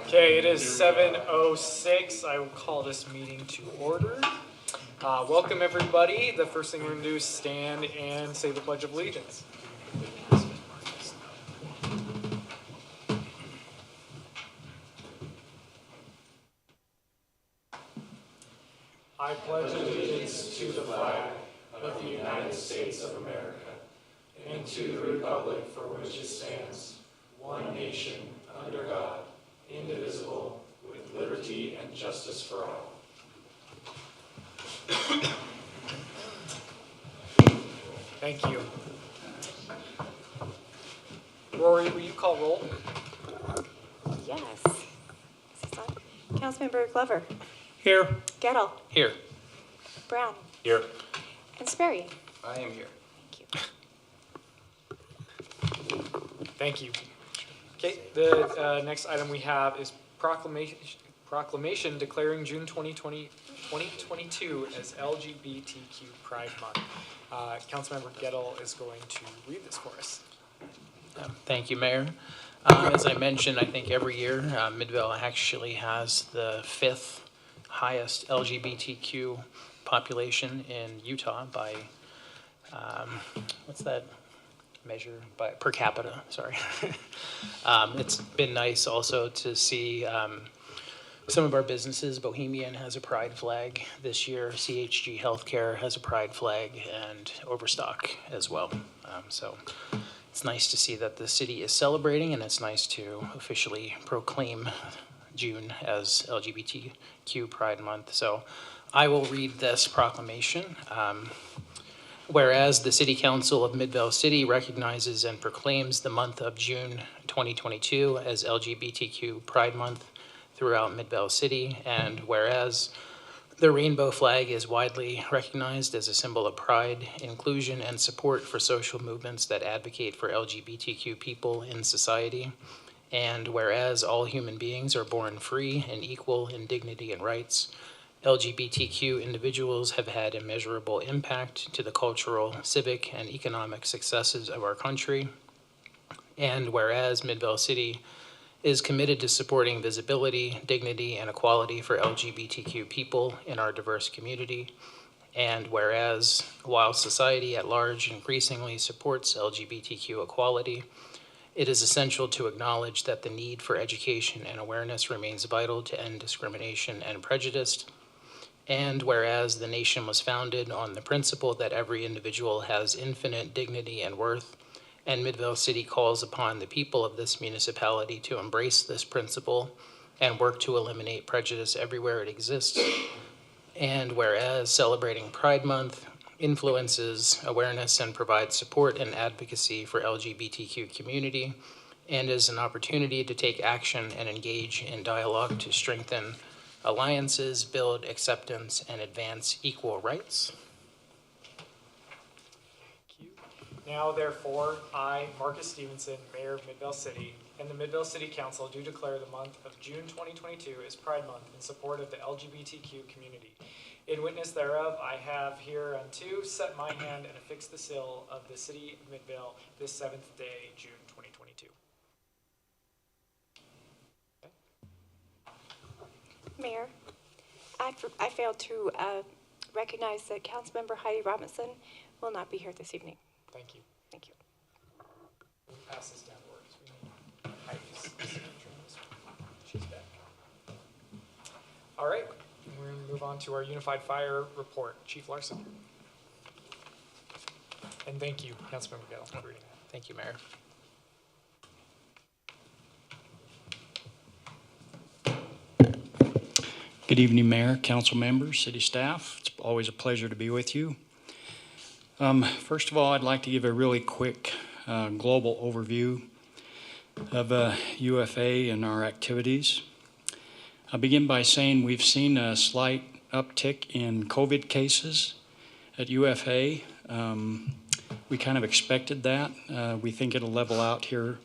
Okay, it is 7:06. I will call this meeting to order. Welcome everybody. The first thing we're going to do is stand and say the Pledge of Allegiance. I pledge allegiance to the flag of the United States of America and to the republic for which it stands, one nation, under God, indivisible, with liberty and justice for all. Thank you. Rory, will you call roll? Yes. Councilmember Glover. Here. Gettle. Here. Brown. Here. And Sperry. I am here. Thank you. Okay, the next item we have is proclamation declaring June 2022 as LGBTQ Pride Month. Councilmember Gettle is going to read this for us. Thank you, Mayor. As I mentioned, I think every year Midvale actually has the 5th highest LGBTQ population in Utah by, what's that measure? By per capita, sorry. It's been nice also to see some of our businesses. Bohemian has a pride flag this year. CHG Healthcare has a pride flag, and Overstock as well. So it's nice to see that the city is celebrating, and it's nice to officially proclaim June as LGBTQ Pride Month. So I will read this proclamation. Whereas the City Council of Midvale City recognizes and proclaims the month of June 2022 as LGBTQ Pride Month throughout Midvale City, and whereas the rainbow flag is widely recognized as a symbol of pride, inclusion, and support for social movements that advocate for LGBTQ people in society, and whereas all human beings are born free and equal in dignity and rights, LGBTQ individuals have had immeasurable impact to the cultural, civic, and economic successes of our country, and whereas Midvale City is committed to supporting visibility, dignity, and equality for LGBTQ people in our diverse community. And whereas, while society at large increasingly supports LGBTQ equality, it is essential to acknowledge that the need for education and awareness remains vital to end discrimination and prejudice. And whereas the nation was founded on the principle that every individual has infinite dignity and worth, and Midvale City calls upon the people of this municipality to embrace this principle and work to eliminate prejudice everywhere it exists. And whereas celebrating Pride Month influences awareness and provides support and advocacy for LGBTQ community, and is an opportunity to take action and engage in dialogue to strengthen alliances, build acceptance, and advance equal rights. Now, therefore, I, Marcus Stevenson, Mayor of Midvale City, and the Midvale City Council do declare the month of June 2022 as Pride Month in support of the LGBTQ community. In witness thereof, I have hereunto set my hand and affixed the seal of the City of Midvale this 7th day, June 2022. Okay. Mayor, I failed to recognize that Councilmember Heidi Robinson will not be here this evening. Thank you. Thank you. We'll pass this down to work because we need Heidi's signature on this one. She's back. All right, we're going to move on to our Unified Fire Report. Chief Larson. And thank you, Councilmember Gettle, for reading that. Thank you, Mayor. Good evening, Mayor, council members, city staff. It's always a pleasure to be with you. First of all, I'd like to give a really quick global overview of UFA and our activities. I'll begin by saying we've seen a slight uptick in COVID cases at UFA. We kind of expected that. We think it'll level out here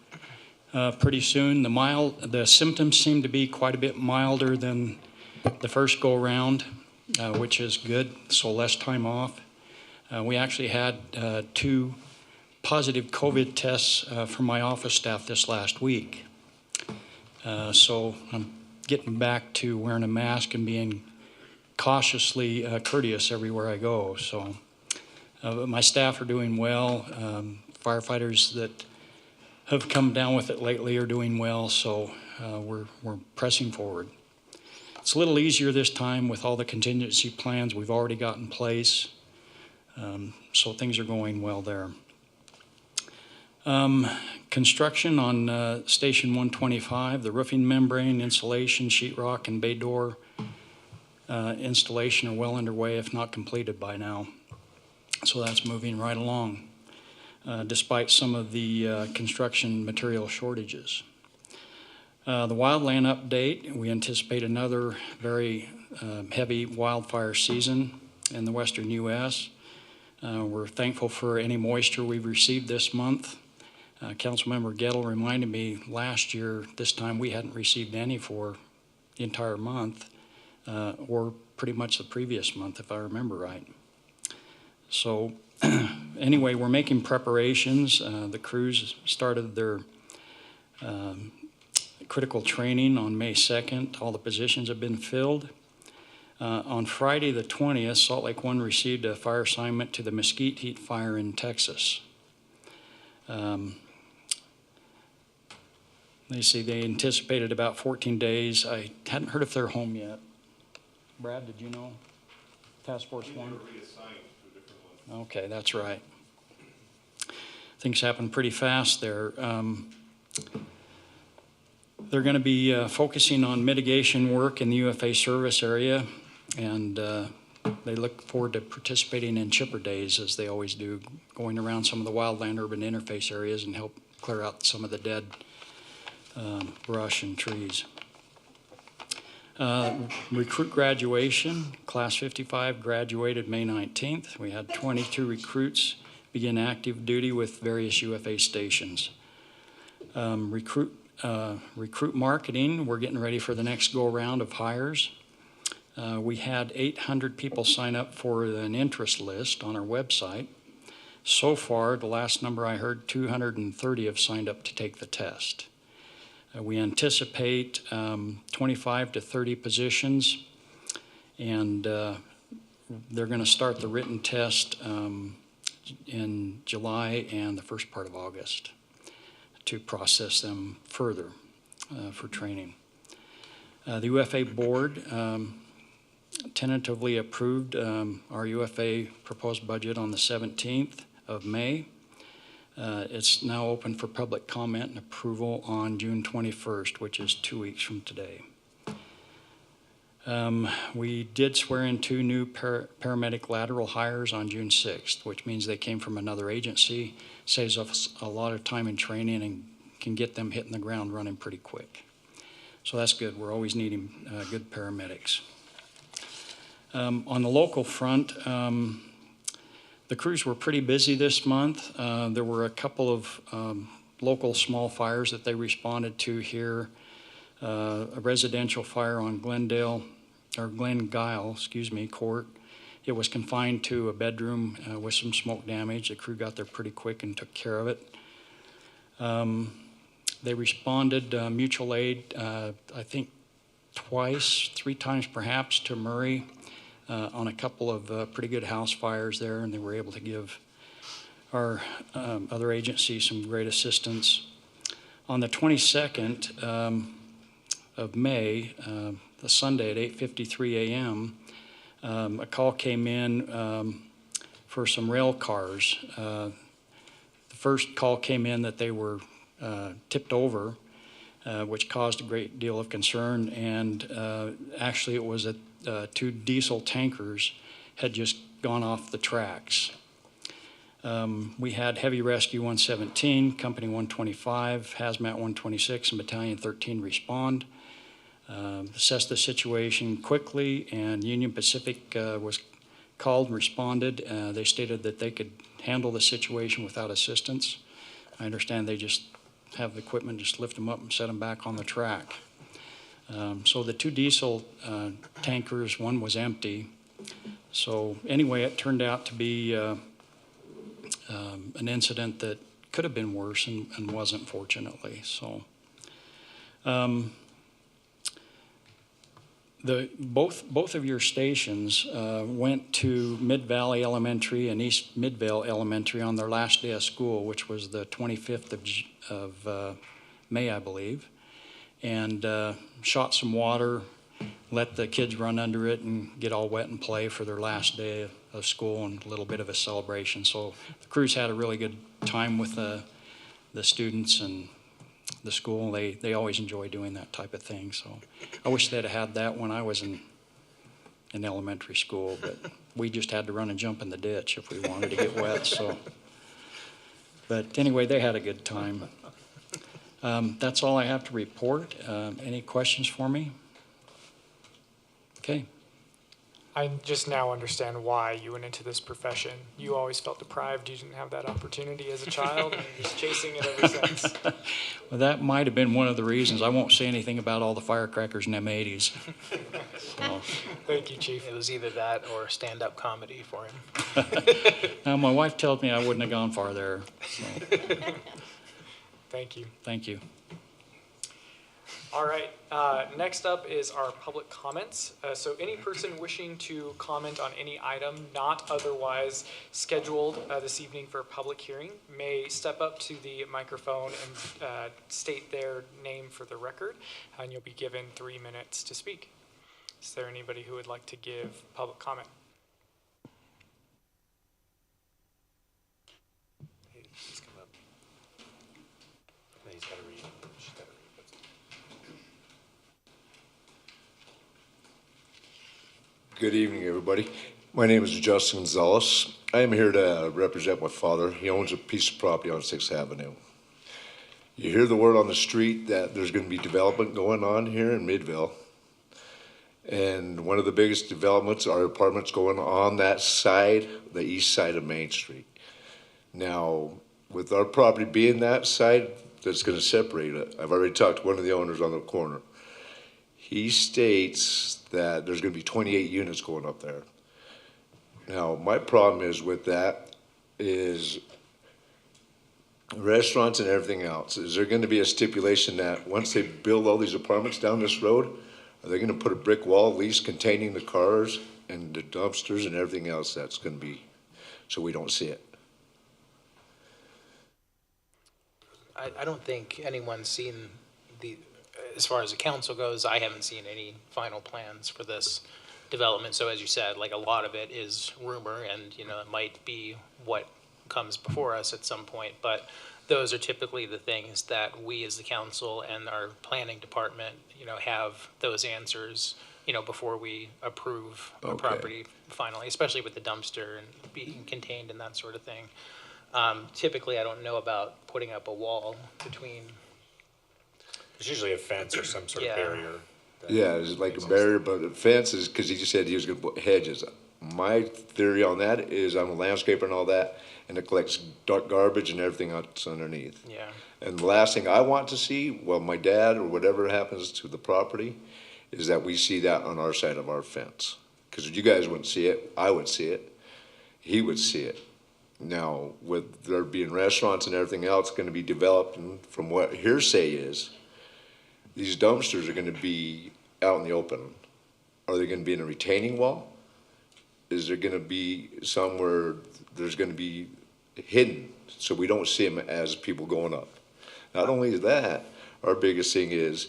pretty soon. The symptoms seem to be quite a bit milder than the first go around, which is good, so less time off. We actually had 2 positive COVID tests from my office staff this last week. So I'm getting back to wearing a mask and being cautiously courteous everywhere I go. So but my staff are doing well. Firefighters that have come down with it lately are doing well, so we're pressing forward. It's a little easier this time with all the contingency plans we've already got in place, so things are going well there. Construction on Station 125, the roofing membrane, insulation, sheetrock, and bay door installation are well underway, if not completed by now. So that's moving right along, despite some of the construction material shortages. The wildland update, we anticipate another very heavy wildfire season in the western U.S. We're thankful for any moisture we've received this month. Councilmember Gettle reminded me last year, this time we hadn't received any for the entire month, or pretty much the previous month, if I remember right. So anyway, we're making preparations. The crews started their critical training on May 2nd. All the positions have been filled. On Friday the 20th, Salt Lake One received a fire assignment to the Mesquite Heat Fire in Texas. They say they anticipated about 14 days. I hadn't heard if they're home yet. Brad, did you know? Task Force One? Okay, that's right. Things happen pretty fast there. They're going to be focusing on mitigation work in the UFA service area, and they look forward to participating in chipper days, as they always do, going around some of the wildland urban interface areas and help clear out some of the dead brush and trees. Recruit graduation, class 55 graduated May 19th. We had 22 recruits begin active duty with various UFA stations. Recruit marketing, we're getting ready for the next go round of hires. We had 800 people sign up for an interest list on our website. So far, the last number I heard, 230 have signed up to take the test. We anticipate 25 to 30 positions, and they're going to start the written test in July and the first part of August to process them further for training. The UFA board tentatively approved our UFA proposed budget on the 17th of May. It's now open for public comment and approval on June 21st, which is 2 weeks from today. We did swear in 2 new paramedic lateral hires on June 6th, which means they came from another agency, saves us a lot of time in training and can get them hitting the ground running pretty quick. So that's good. We're always needing good paramedics. On the local front, the crews were pretty busy this month. There were a couple of local small fires that they responded to here. A residential fire on Glen Guile, Court. It was confined to a bedroom with some smoke damage. The crew got there pretty quick and took care of it. They responded mutual aid, I think 3 times perhaps, to Murray on a couple of pretty good house fires there, and they were able to give our other agencies some great assistance. On the 22nd of May, the Sunday at 8:53 a.m., a call came in for some rail cars. The first call came in that they were tipped over, which caused a great deal of concern, and actually it was 2 diesel tankers had just gone off the tracks. We had Heavy Rescue 117, Company 125, Hazmat 126, and Battalion 13 respond. Assessed the situation quickly, and Union Pacific was called and responded. They stated that they could handle the situation without assistance. I understand they just have the equipment, just lift them up and set them back on the track. So the 2 diesel tankers, one was empty. So anyway, it turned out to be an incident that could have been worse and wasn't, fortunately. So Both of your stations went to Mid Valley Elementary and East Midvale Elementary on their last day of school, which was the 25th of May, I believe, and shot some water, let the kids run under it and get all wet and play for their last day of school and a little bit of a celebration. So the crews had a really good time with the students and the school. They always enjoy doing that type of thing. So I wish they'd have had that when I was in elementary school, but we just had to run and jump in the ditch if we wanted to get wet. So, but anyway, they had a good time. That's all I have to report. Any questions for me? Okay. I just now understand why you went into this profession. You always felt deprived. You didn't have that opportunity as a child, and you're just chasing it ever since. Well, that might have been one of the reasons. I won't say anything about all the firecrackers in them 80s. So. Thank you, Chief. It was either that or stand-up comedy for him. Now, my wife tells me I wouldn't have gone far there. So. Thank you. Thank you. All right, next up is our public comments. So any person wishing to comment on any item not otherwise scheduled this evening for a public hearing may step up to the microphone and state their name for the record, and you'll be given 3 minutes to speak. Is there anybody who would like to give public comment? Hey, please come up. No, he's got to read. She's got to read. Good evening, everybody. My name is Justin Gonzalez. I am here to represent my father. He owns a piece of property on 6th Avenue. You hear the word on the street that there's going to be development going on here in Midvale. And one of the biggest developments are apartments going on that side, the east side of Main Street. Now, with our property being that side, that's going to separate it. I've already talked to one of the owners on the corner. He states that there's going to be 28 units going up there. Now, my problem is with that is restaurants and everything else. Is there going to be a stipulation that once they build all these apartments down this road, are they going to put a brick wall at least containing the cars and the dumpsters and everything else that's going to be, so we don't see it? I don't think anyone's seen as far as the council goes, I haven't seen any final plans for this development. So as you said, like a lot of it is rumor and, it might be what comes before us at some point. But those are typically the things that we as the council and our planning department, have those answers, before we approve a property finally, especially with the dumpster and being contained and that sort of thing. Typically, I don't know about putting up a wall between. There's usually a fence or some sort of barrier. Yeah, it's like a barrier, but the fence is, because he just said he was going to put hedges. My theory on that is I'm a landscaper and all that, and it collects garbage and everything that's underneath. Yeah. And the last thing I want to see, well, my dad or whatever happens to the property, is that we see that on our side of our fence. Because you guys wouldn't see it, I would see it, he would see it. Now, with there being restaurants and everything else going to be developed, and from what hearsay is, these dumpsters are going to be out in the open. Are they going to be in a retaining wall? Is there going to be somewhere there's going to be hidden so we don't see them as people going up? Not only that, our biggest thing is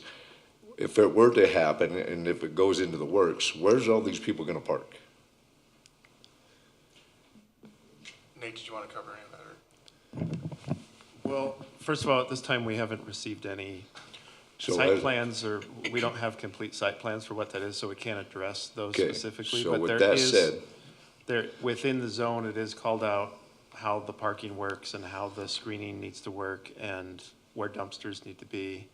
if it were to happen and if it goes into the works, where's all these people going to park? Nate, did you want to cover any of that? Well, first of all, at this time, we haven't received any So site plans, or we don't have complete site plans for what that is, so we can't address those Okay, specifically. so But with there that is, said, there, within the zone, it is called out how the parking works and how the screening needs to work and where dumpsters need to be,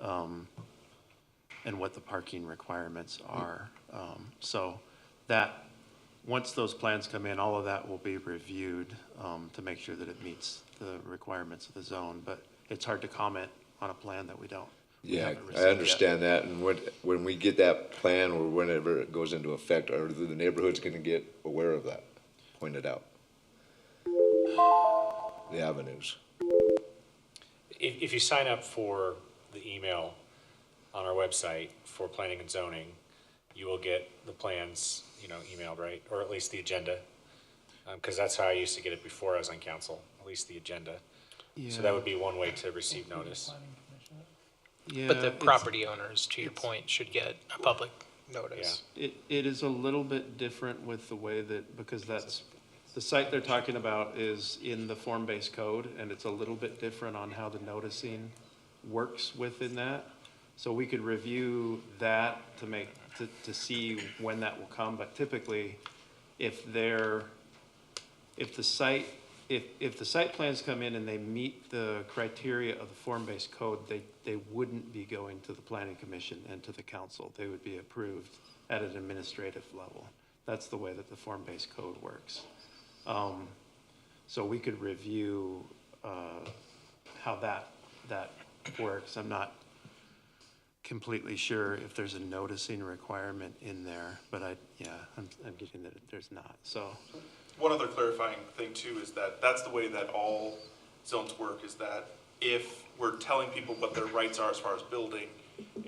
and what the parking requirements are. So that, once those plans come in, all of that will be reviewed to make sure that it meets the requirements of the zone. But it's hard to comment on a plan that we yeah, haven't I received yet. understand that. And when we get that plan or whenever it goes into effect, are the neighborhoods going to get aware of that, pointed out? The avenues. If you sign up for the email, on our website for planning and zoning, you will get the plans, emailed, right? Or at least the agenda. Because that's how I used to get it before I was on council, at least the agenda. So that would be one way to receive notice. Yeah, But the it's- property owners, to your point, should get a public notice. It is a little bit different with the way that, because the site they're talking about is in the form-based code, and it's a little bit different on how the noticing works within that. So we could review that to see when that will come, but typically, if the site plans come in and they meet the criteria of the form-based code, they wouldn't be going to the planning commission and to the council. They would be approved at an administrative level. That's the way that the form-based code works. So we could review, how that works. I'm not completely sure if there's a noticing requirement in there, but I'm getting that there's not, so. One other clarifying thing too is that that's the way that all zones work, is that if we're telling people what their rights are as far as building,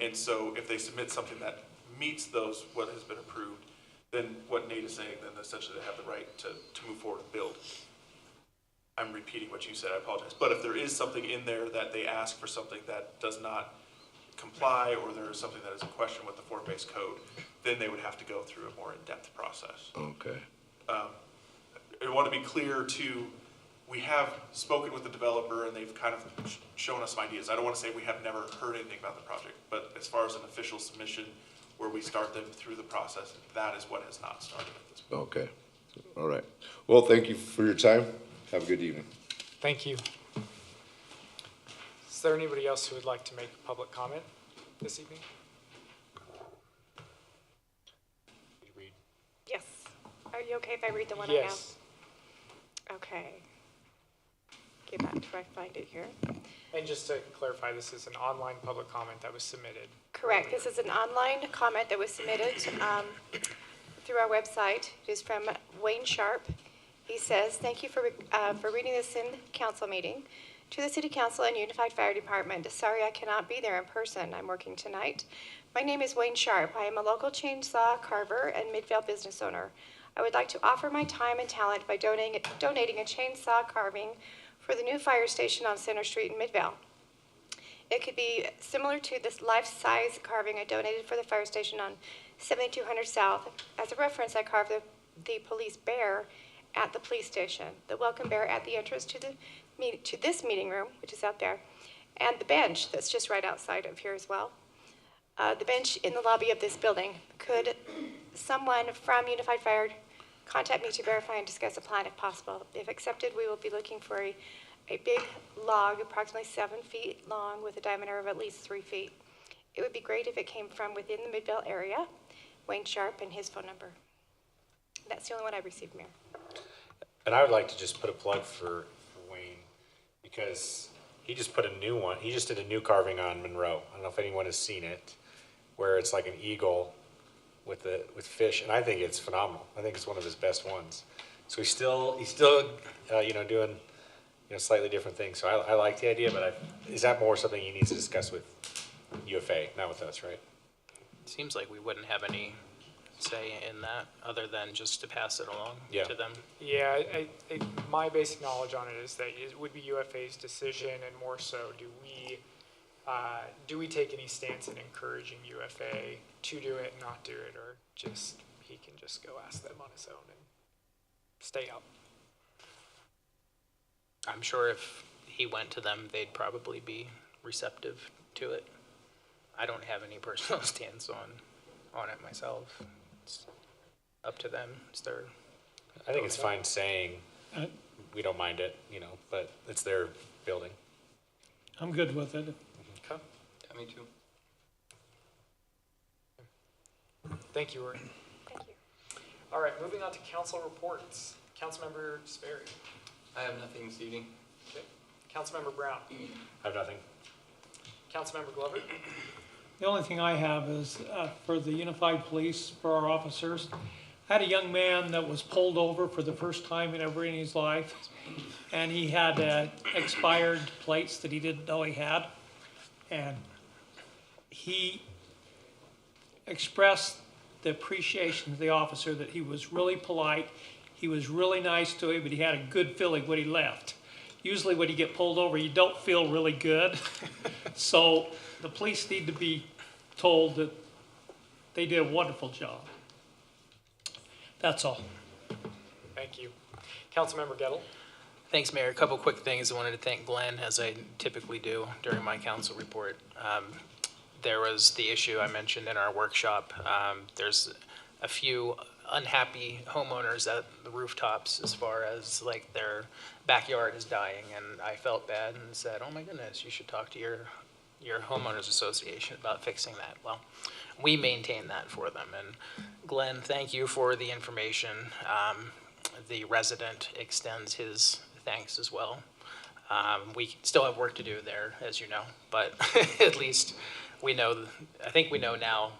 and so if they submit something that meets those, what has been approved, then what Nate is saying, then essentially they have the right to move forward and build. I'm repeating what you said, I apologize. But if there is something in there that they ask for something that does not comply, or there is something that is in question with the form-based code, then they would have to go through a more in-depth process. Okay. I want to be clear too, we have spoken with the developer and they've kind of shown us some ideas. I don't want to say we have never heard anything about the project, but as far as an official submission where we start them through the process, that is what has not started at this point. Okay. All right. Well, thank you for your time. Have a good evening. Thank you. Is there anybody else who would like to make a public comment this evening? You read. Yes. Are you okay if I read the one I have? Yes. Okay. Get back to where I find it here. And just to clarify, this is an online public comment that was submitted. Correct. This is an online comment that was submitted through our website. It is from Wayne Sharp. He says, "Thank you for reading this in council meeting. To the City Council and Unified Fire Department, sorry I cannot be there in person. I'm working tonight. My name is Wayne Sharp. I am a local chainsaw carver and Midvale business owner. I would like to offer my time and talent by donating a chainsaw carving for the new fire station on Center Street in Midvale. It could be similar to this life-size carving I donated for the fire station on 7200 South. As a reference, I carved the police bear at the police station, the welcome bear at the entrance to this meeting room, which is out there, and the bench that's just right outside of here as well. The bench in the lobby of this building. Could someone from Unified Fire contact me to verify and discuss a plan if possible? If accepted, we will be looking for a big log, approximately 7 feet long, with a diameter of at least 3 feet. It would be great if it came from within the Midvale area. Wayne Sharp and his phone number." That's the only one I received, Mayor. And I would like to just put a plug for Wayne, because he just put a new one, he just did a new carving on Monroe. I don't know if anyone has seen it, where it's like an eagle with fish, and I think it's phenomenal. I think it's one of his best ones. So he's still doing, slightly different things. So I like the idea, but is that more something he needs to discuss with UFA, not with us, right? Seems like we wouldn't have any say in that, other than just to pass it along Yeah. to them. Yeah, my basic knowledge on it is that it would be UFA's decision, and more so, do we take any stance in encouraging UFA to do it, not do it, or just, he can just go ask them on his own and stay out? I'm sure if he went to them, they'd probably be receptive to it. I don't have any personal stance on it myself. It's up to them. It's their. I think it's fine saying we don't mind it, but it's their building. I'm good with it. Okay. Me too. Thank you, Rory. Thank you. All right, moving on to council reports. Councilmember Sperry. I have nothing this evening. Okay. Councilmember Brown. I have nothing. Councilmember Glover. The only thing I have is for the Unified Police, for our officers. I had a young man that was pulled over for the first time ever in his life, and he had expired plates that he didn't know he had. And he expressed the appreciation to the officer that he was really polite, he was really nice to him, but he had a good feeling when he left. Usually when you get pulled over, you don't feel really good. So the police need to be told that they did a wonderful job. That's all. Thank you. Councilmember Gettle. Thanks, Mayor. A couple quick things. I wanted to thank Glenn, as I typically do during my council report. There was the issue I mentioned in our workshop. There's a few unhappy homeowners at the rooftops as far as like their backyard is dying, and I felt bad and said, oh my goodness, you should talk to your homeowners association about fixing that. Well, we maintain that for them, and Glenn, thank you for the information. The resident extends his thanks as well. We still have work to do there, as you know, but at least we know, I think we know now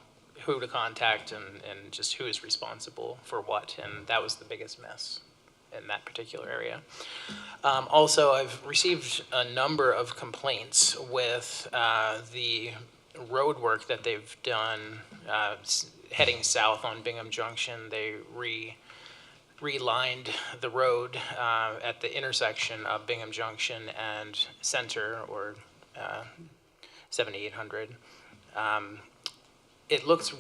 who to contact and just who is responsible for what, and that was the biggest mess in that particular area. Also, I've received a number of complaints with the road work that they've done heading south on Bingham Junction. They relined the road at the intersection of Bingham Junction and Center, or 7800. It looks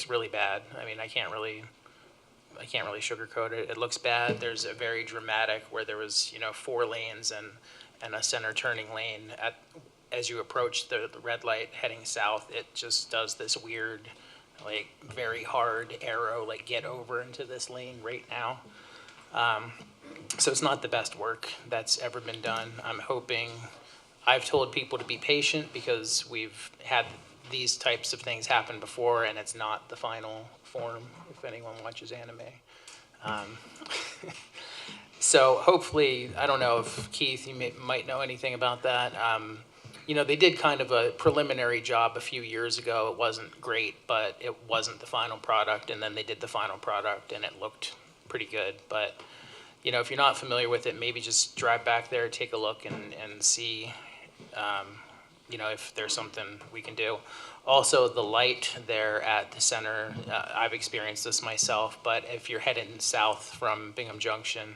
really bad. I mean, I can't really sugarcoat it. It looks bad. There's a very dramatic where there was 4 lanes and a center turning lane as you approach the red light heading south. It just does this weird, like, very hard arrow, like, get over into this lane right now. So it's not the best work that's ever been done. I've told people to be patient because we've had these types of things happen before, and it's not the final form, if anyone watches anime. So hopefully, I don't know if Keith, you might know anything about that. They did kind of a preliminary job a few years ago. It wasn't great, but it wasn't the final product, and then they did the final product, and it looked pretty good. But, if you're not familiar with it, maybe just drive back there, take a look, and see, if there's something we can do. Also, the light there at the center, I've experienced this myself, but if you're heading south from Bingham Junction,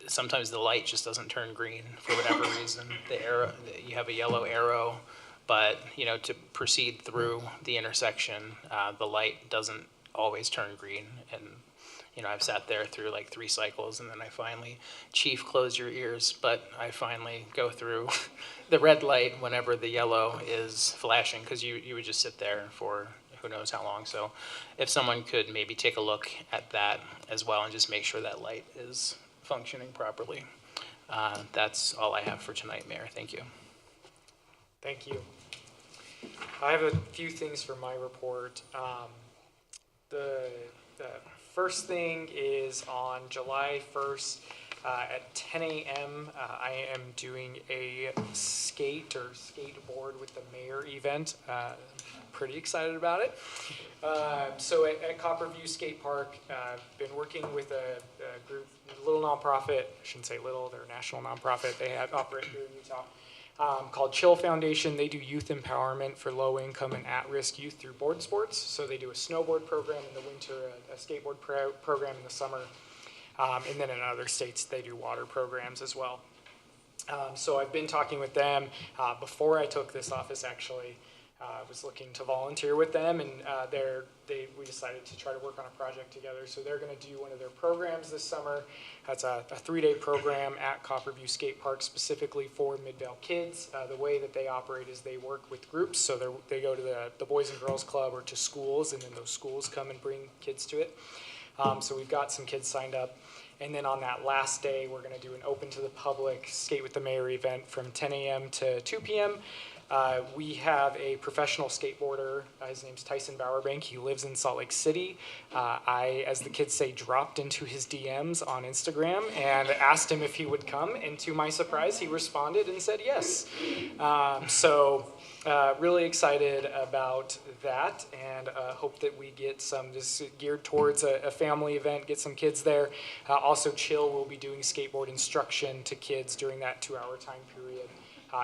sometimes the light just doesn't turn green for whatever reason. The arrow, you have a yellow arrow, but to proceed through the intersection, the light doesn't always turn green. And I've sat there through like 3 cycles, and then I finally, Chief, close your ears, but I finally go through the red light whenever the yellow is flashing, because you would just sit there for who knows how long. So if someone could maybe take a look at that as well and just make sure that light is functioning properly. That's all I have for tonight, Mayor. Thank you. Thank you. I have a few things for my report. The first thing is on July 1st at 10 a.m. I am doing a skateboard with the mayor event. Pretty excited about it. So at Copperview Skate Park, been working with a group, a little nonprofit, I shouldn't say little, they're a national nonprofit, they operate here in Utah, called Chill Foundation. They do youth empowerment for low-income and at-risk youth through board sports. So they do a snowboard program in the winter, a skateboard program in the summer, and then in other states they do water programs as well. So I've been talking with them before I took this office, actually. I was looking to volunteer with them, and we decided to try to work on a project together. So they're going to do one of their programs this summer. That's a 3-day program at Copperview Skate Park specifically for Midvale kids. The way that they operate is they work with groups. So they go to the Boys and Girls Club or to schools, and then those schools come and bring kids to it. So we've got some kids signed up. And then on that last day, we're going to do an open to the public Skate with the Mayor event from 10 a.m. to 2 p.m. We have a professional skateboarder. His name's Tyson Bowerbank. He lives in Salt Lake City. I, as the kids say, dropped into his DMs on Instagram and asked him if he would come. And to my surprise, he responded and said yes. Really excited about that, and hope that we get some, just geared towards a family event, get some kids there. Also, Chill will be doing skateboard instruction to kids during that 2-hour time period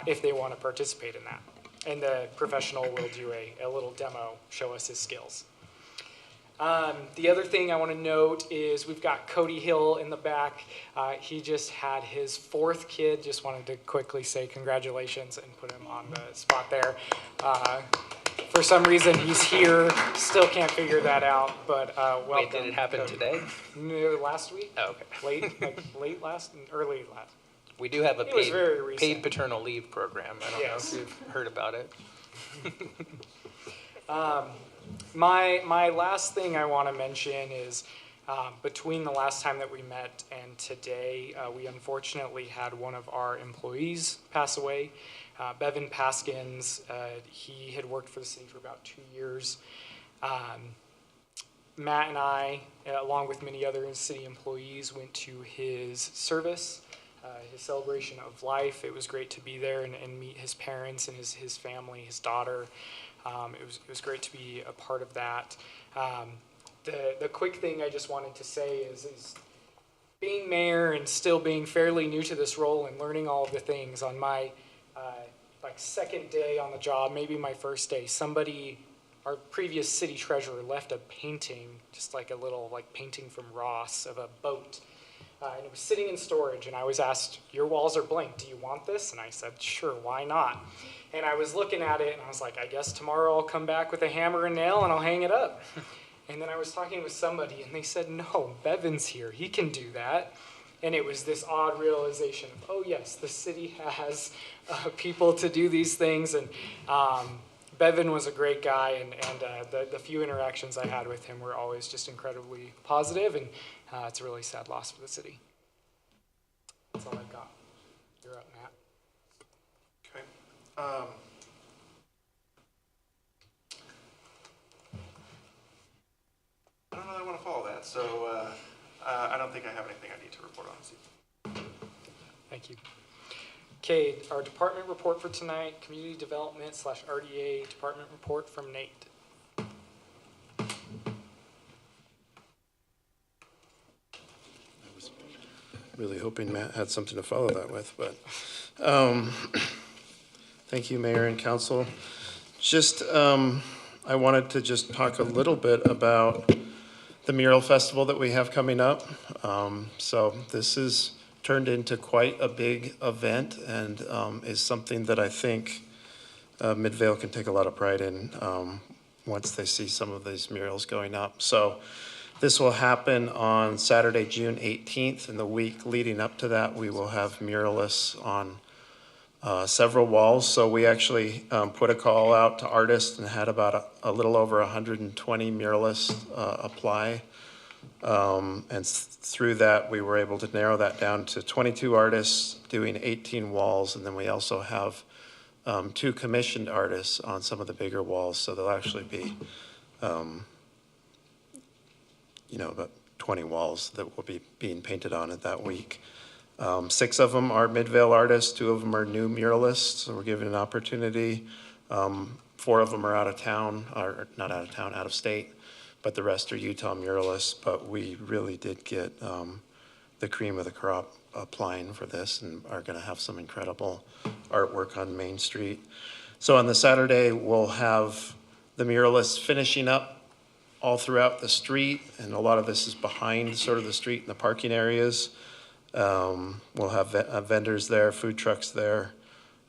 if they want to participate in that. and the professional will do a little demo, show us his skills. The other thing I want to note is we've got Cody Hill in the back. He just had his 4th kid. Just wanted to quickly say congratulations and put him on the spot there. For some reason, he's here. Still can't figure that out, but welcome. Wait, did it happen Cody. today? No, last week. Oh, okay. Late last, early last. We do have a It was very recent. paid paternal leave program. I don't Yes. know if you've heard about it. My last thing I want to mention is between the last time that we met and today, we unfortunately had one of our employees pass away. Bevan Paskins, he had worked for the city for about 2 years. Matt and I, along with many other city employees, went to his service, his celebration of life. It was great to be there and meet his parents and his family, his daughter. It was great to be a part of that. The quick thing I just wanted to say is being mayor and still being fairly new to this role and learning all of the things on my second day on the job, maybe my first day, our previous city treasurer left a painting, just like a little painting from Ross of a boat. And it was sitting in storage, and I was asked, your walls are blank, do you want this? And I said, sure, why not? And I was looking at it, and I was like, I guess tomorrow I'll come back with a hammer and nail, and I'll hang it up. And then I was talking with somebody, and they said, no, Bevan's here, he can do that. And it was this odd realization of, oh yes, the city has people to do these things. And Bevan was a great guy, and the few interactions I had with him were always just incredibly positive, and it's a really sad loss for the city. That's all I've got. You're up, Matt. Okay. I don't really want to follow that, so I don't think I have anything I need to report on this evening. Thank you. Okay, our department report for tonight, Community Development / RDA Department Report from Nate. Really hoping Matt had something to follow that with, but thank you, Mayor and Council. Just, I wanted to just talk a little bit about the mural festival that we have coming up. So this has turned into quite a big event and is something that I think Midvale can take a lot of pride in once they see some of these murals going up. So this will happen on Saturday, June 18th. In the week leading up to that, we will have muralists on several walls. So we actually put a call out to artists and had about a little over 120 muralists apply. And through that, we were able to narrow that down to 22 artists doing 18 walls. And then we also have 2 commissioned artists on some of the bigger walls. So there'll actually be about 20 walls that will be being painted on it that week. 6 of them are Midvale artists, 2 of them are new muralists, so we're giving an opportunity. 4 of them are out of town, or not out of town, out of state, but the rest are Utah muralists. But we really did get the cream of the crop applying for this and are gonna have some incredible artwork on Main Street. So on the Saturday, we'll have the muralists finishing up all throughout the street, and a lot of this is behind sort of the street in the parking areas. We'll have vendors there, food trucks there.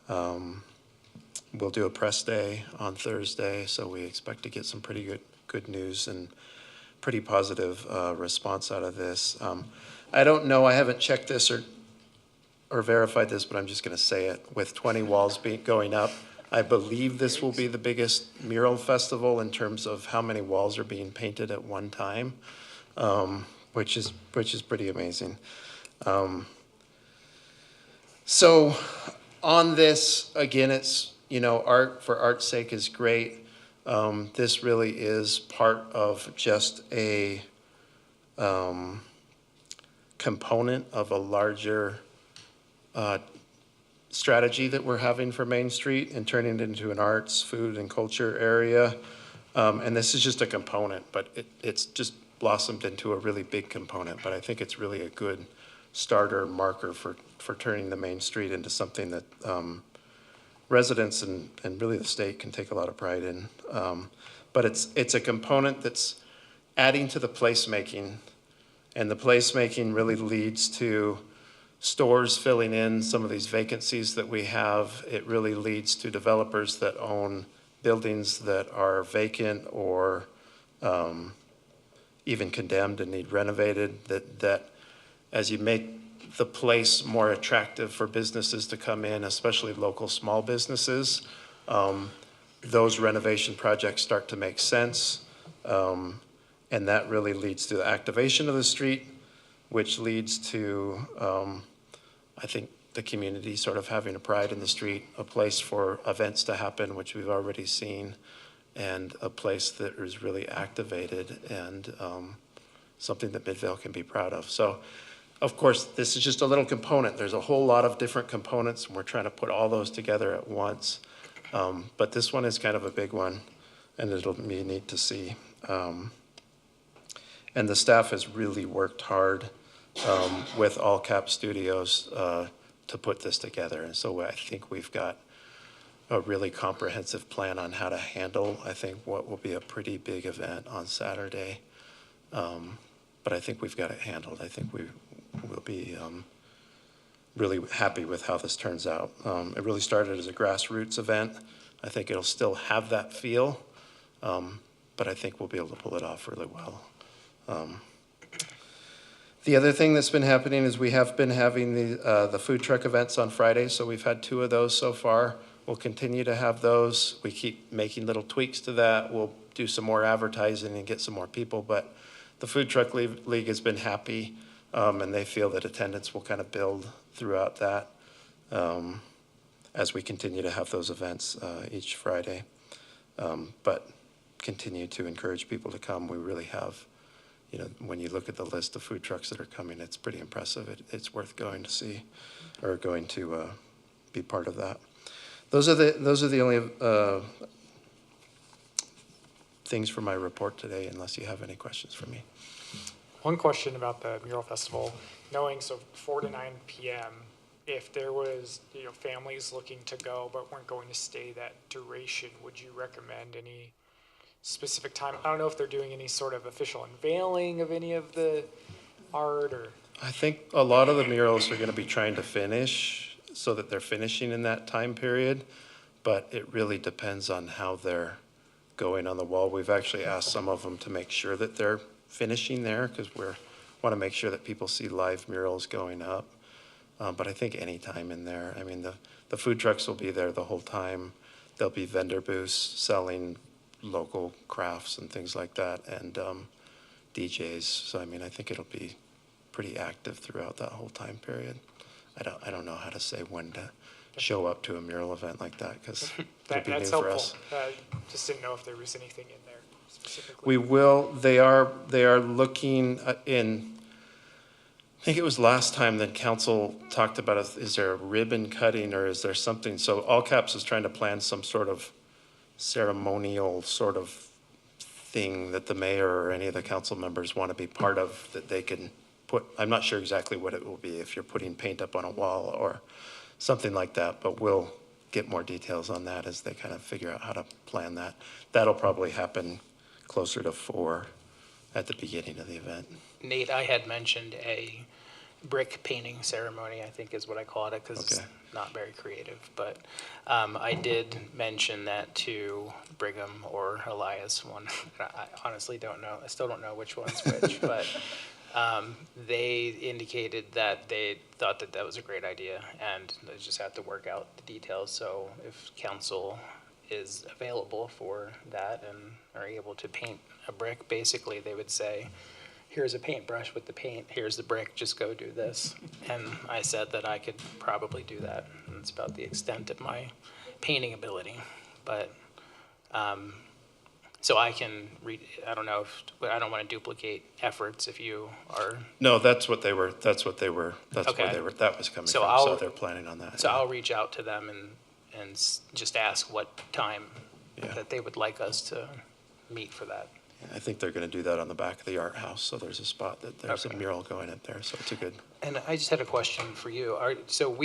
We'll do a press day on Thursday, so we expect to get some pretty good news and pretty positive response out of this. I don't know, I haven't checked this or verified this, but I'm just gonna say it. With 20 walls going up, I believe this will be the biggest mural festival in terms of how many walls are being painted at one time, which is pretty amazing. So on this, again, it's, art for art's sake is great. This really is part of just a component of a larger strategy that we're having for Main Street and turning it into an arts, food, and culture area. And this is just a component, but it's just blossomed into a really big component. But I think it's really a good starter marker for turning the Main Street into something that residents and really the state can take a lot of pride in. But it's a component that's adding to the placemaking, and the placemaking really leads to stores filling in some of these vacancies that we have. It really leads to developers that own buildings that are vacant or even condemned and need renovated, that as you make the place more attractive for businesses to come in, especially local small businesses, those renovation projects start to make sense. And that really leads to the activation of the street, which leads to, I think, the community sort of having a pride in the street, a place for events to happen, which we've already seen, and a place that is really activated and something that Midvale can be proud of. So, of course, this is just a little component. There's a whole lot of different components, and we're trying to put all those together at once. But this one is kind of a big one, and it'll be neat to see. And the staff has really worked hard with All Cap Studios to put this together. And so I think we've got a really comprehensive plan on how to handle, I think, what will be a pretty big event on Saturday. But I think we've got it handled. I think we will be really happy with how this turns out. It really started as a grassroots event. I think it'll still have that feel, but I think we'll be able to pull it off really well. The other thing that's been happening is we have been having the food truck events on Fridays, so we've had 2 of those so far. We'll continue to have those. We keep making little tweaks to that. We'll do some more advertising and get some more people, but the Food Truck League has been happy, and they feel that attendance will kind of build throughout that as we continue to have those events each Friday. But continue to encourage people to come. We really have, you know, when you look at the list of food trucks that are coming, it's pretty impressive. It's worth going to see, or going to be part of that. Those are the only things for my report today, unless you have any questions for me. One question about the mural festival, knowing 4 to 9 p.m., if there was, families looking to go but weren't going to stay that duration, would you recommend any specific time? I don't know if they're doing any sort of official unveiling of any of the art, or. I think a lot of the murals are going to be trying to finish so that they're finishing in that time period, but it really depends on how they're going on the wall. We've actually asked some of them to make sure that they're finishing there, because we want to make sure that people see live murals going up. But I think any time in there. I mean, the food trucks will be there the whole time. There'll be vendor booths selling local crafts and things like that, and DJs. So I mean, I think it'll be pretty active throughout that whole time period. I don't know how to say when to show up to a mural event like that, because it'll be new That's for helpful. us. Just didn't know if there was anything in there specifically. We will. They are looking in. I think it was last time that council talked about, is there a ribbon cutting or is there something? So All Caps is trying to plan some sort of ceremonial sort of thing that the mayor or any of the council members want to be part of, that they can put. I'm not sure exactly what it will be, if you're putting paint up on a wall or something like that, but we'll get more details on that as they kind of figure out how to plan that. That'll probably happen closer to 4 at the beginning of the event. Nate, I had mentioned a brick painting ceremony, I think is what I called it, because it's not very creative. But I did mention that to Brigham or Elias. One, I honestly don't know. I still don't know which one's which, but they indicated that they thought that was a great idea, and they just have to work out the details. So if council is available for that and are able to paint a brick, basically they would say, here's a paintbrush with the paint, here's the brick, just go do this. And I said that I could probably do that, and it's about the extent of my painting ability. But so I can read. I don't know if I don't want to duplicate efforts. If you are No, that's what they were. That's Okay. where that was coming So from. I'll- So they're planning on that. So yeah. I'll reach out to them and just ask what time Yeah. that they would like us to meet for that. I think they're gonna do that on the back of the art house, so there's a spot that there's a Okay. mural going in there, so it's a good. And I just had a question for you. So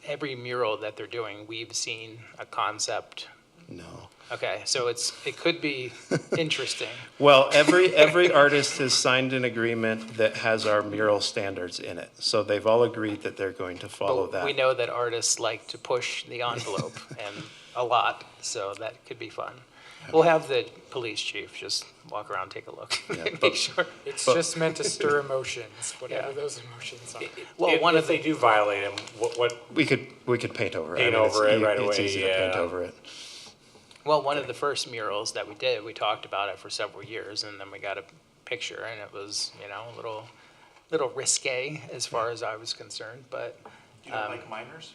every mural that they're doing, we've seen a concept. No. Okay, so it could be interesting. Well, every artist has signed an agreement that has our mural standards in it, so they've all agreed that they're going to follow But that. we know that artists like to push the envelope and a lot, so that could be fun. We'll have the police chief just walk around, take a look, Yeah, make but- sure. It's But- just meant to stir emotions, whatever Yeah. those emotions are. Well, one If of they the, do violate him, what, We could paint over it. Paint I mean, it's over it e- right It's away, easy to paint yeah. over it. well, one of the first murals that we did, we talked about it for several years, and then we got a picture, and it was, a little risque as far as I was concerned, but. You don't like minors?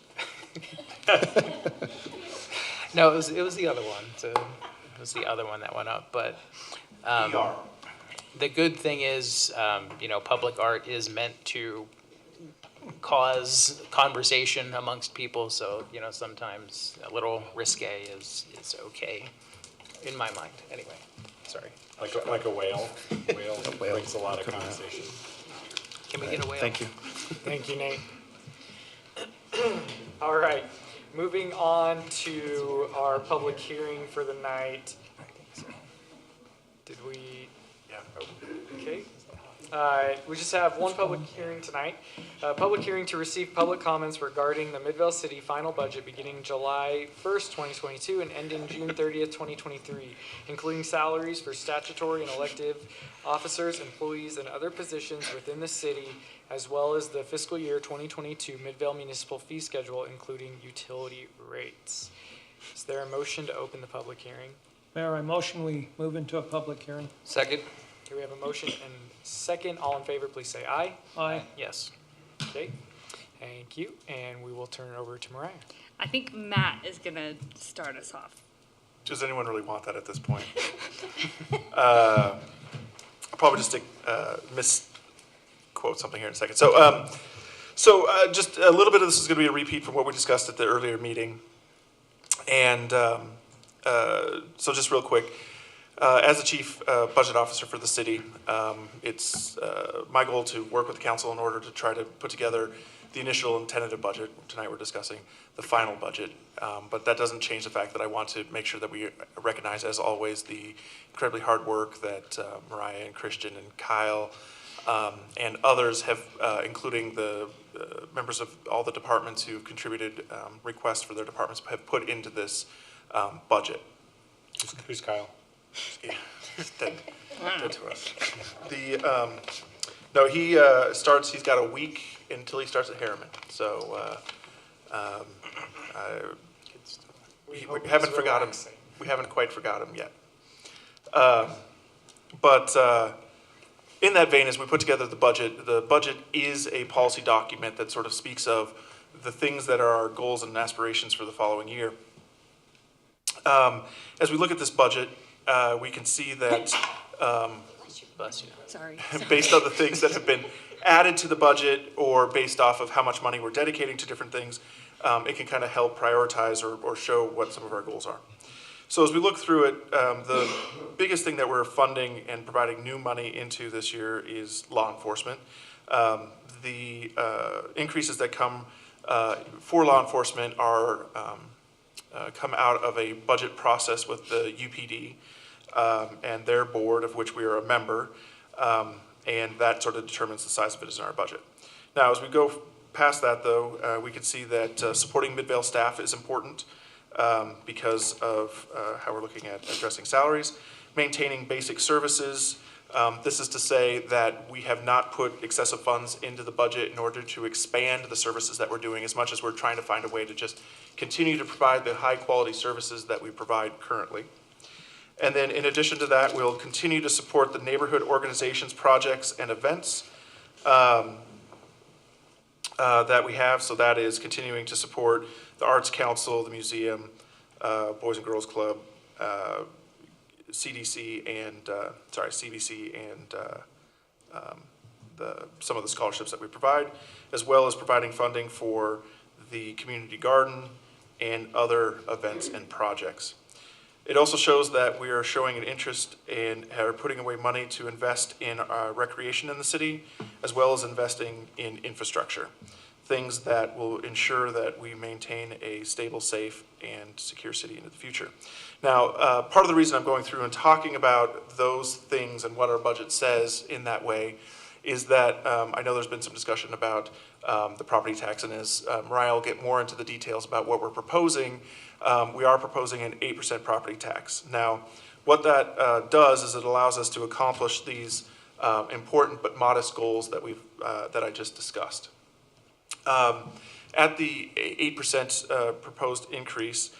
No, it was the other one. So it was the other one that went up. But the good thing is, public art is meant to cause conversation amongst people. So sometimes a little risque is okay, in my mind. Anyway, sorry. like a whale? Whale whale. brings a lot of Come on. conversation. Can we get away? Thank you. Thank you, Nate. All right, moving on to our public hearing for the night. Did we? Yeah. Okay. We just have one public hearing tonight. Public hearing to receive public comments regarding the Midvale City final budget beginning July 1st, 2022 and ending June 30th, 2023, including salaries for statutory and elective officers, employees, and other positions within the city, as well as the fiscal year 2022 Midvale Municipal Fee Schedule, including utility rates. Is there a motion to open the public hearing? Mayor, I motion we move into a public hearing. Second? Okay, we have a motion and second. All in favor, please say aye. Aye. Yes. Okay, thank you. And we will turn it over to Mariah. I think Matt is gonna start us off. Does anyone really want that at this point? I'll probably just misquote something here in a second. So just a little bit of this is going to be a repeat from what we discussed at the earlier meeting. And so just real quick, as the chief budget officer for the city, it's my goal to work with the council in order to try to put together the initial and tentative budget. Tonight we're discussing the final budget, but that doesn't change the fact that I want to make sure that we recognize, as always, the incredibly hard work that Mariah and Christian and Kyle and others have, including the members of all the departments who contributed requests for their departments, have put into this budget. Who's Kyle? Dead to us. No, he's got a week until he starts at Harriman, so, we hope haven't he's forgot him. relaxing. We haven't quite forgot him yet. But in that vein, as we put together the budget is a policy document that sort of speaks of the things that are our goals and aspirations for the following year. As we look at this budget, we can see that Bless you. Sorry. based on the things that have been added to the budget or based off of how much money we're dedicating to different things, it can kind of help prioritize or show what some of our goals are. So as we look through it, the biggest thing that we're funding and providing new money into this year is law enforcement. The increases that come for law enforcement are come out of a budget process with the UPD and their board, of which we are a member, and that sort of determines the size of it is in our budget. Now, as we go past that, though, we can see that supporting Midvale staff is important because of how we're looking at addressing salaries, maintaining basic services. This is to say that we have not put excessive funds into the budget in order to expand the services that we're doing, as much as we're trying to find a way to just continue to provide the high-quality services that we provide currently. And then in addition to that, we'll continue to support the neighborhood organizations, projects, and events that we have. So that is continuing to support the Arts Council, the museum, Boys and Girls Club, CBC, and some of the scholarships that we provide, as well as providing funding for the community garden and other events and projects. It also shows that we are showing an interest in, or putting away money to invest in recreation in the city, as well as investing in infrastructure. Things that will ensure that we maintain a stable, safe, and secure city into the future. Now, part of the reason I'm going through and talking about those things and what our budget says in that way is that I know there's been some discussion about the property tax, and as Mariah will get more into the details about what we're proposing, we are proposing an 8% property tax. Now, what that does is it allows us to accomplish these important but modest goals that that I just discussed. At the 8% proposed increase,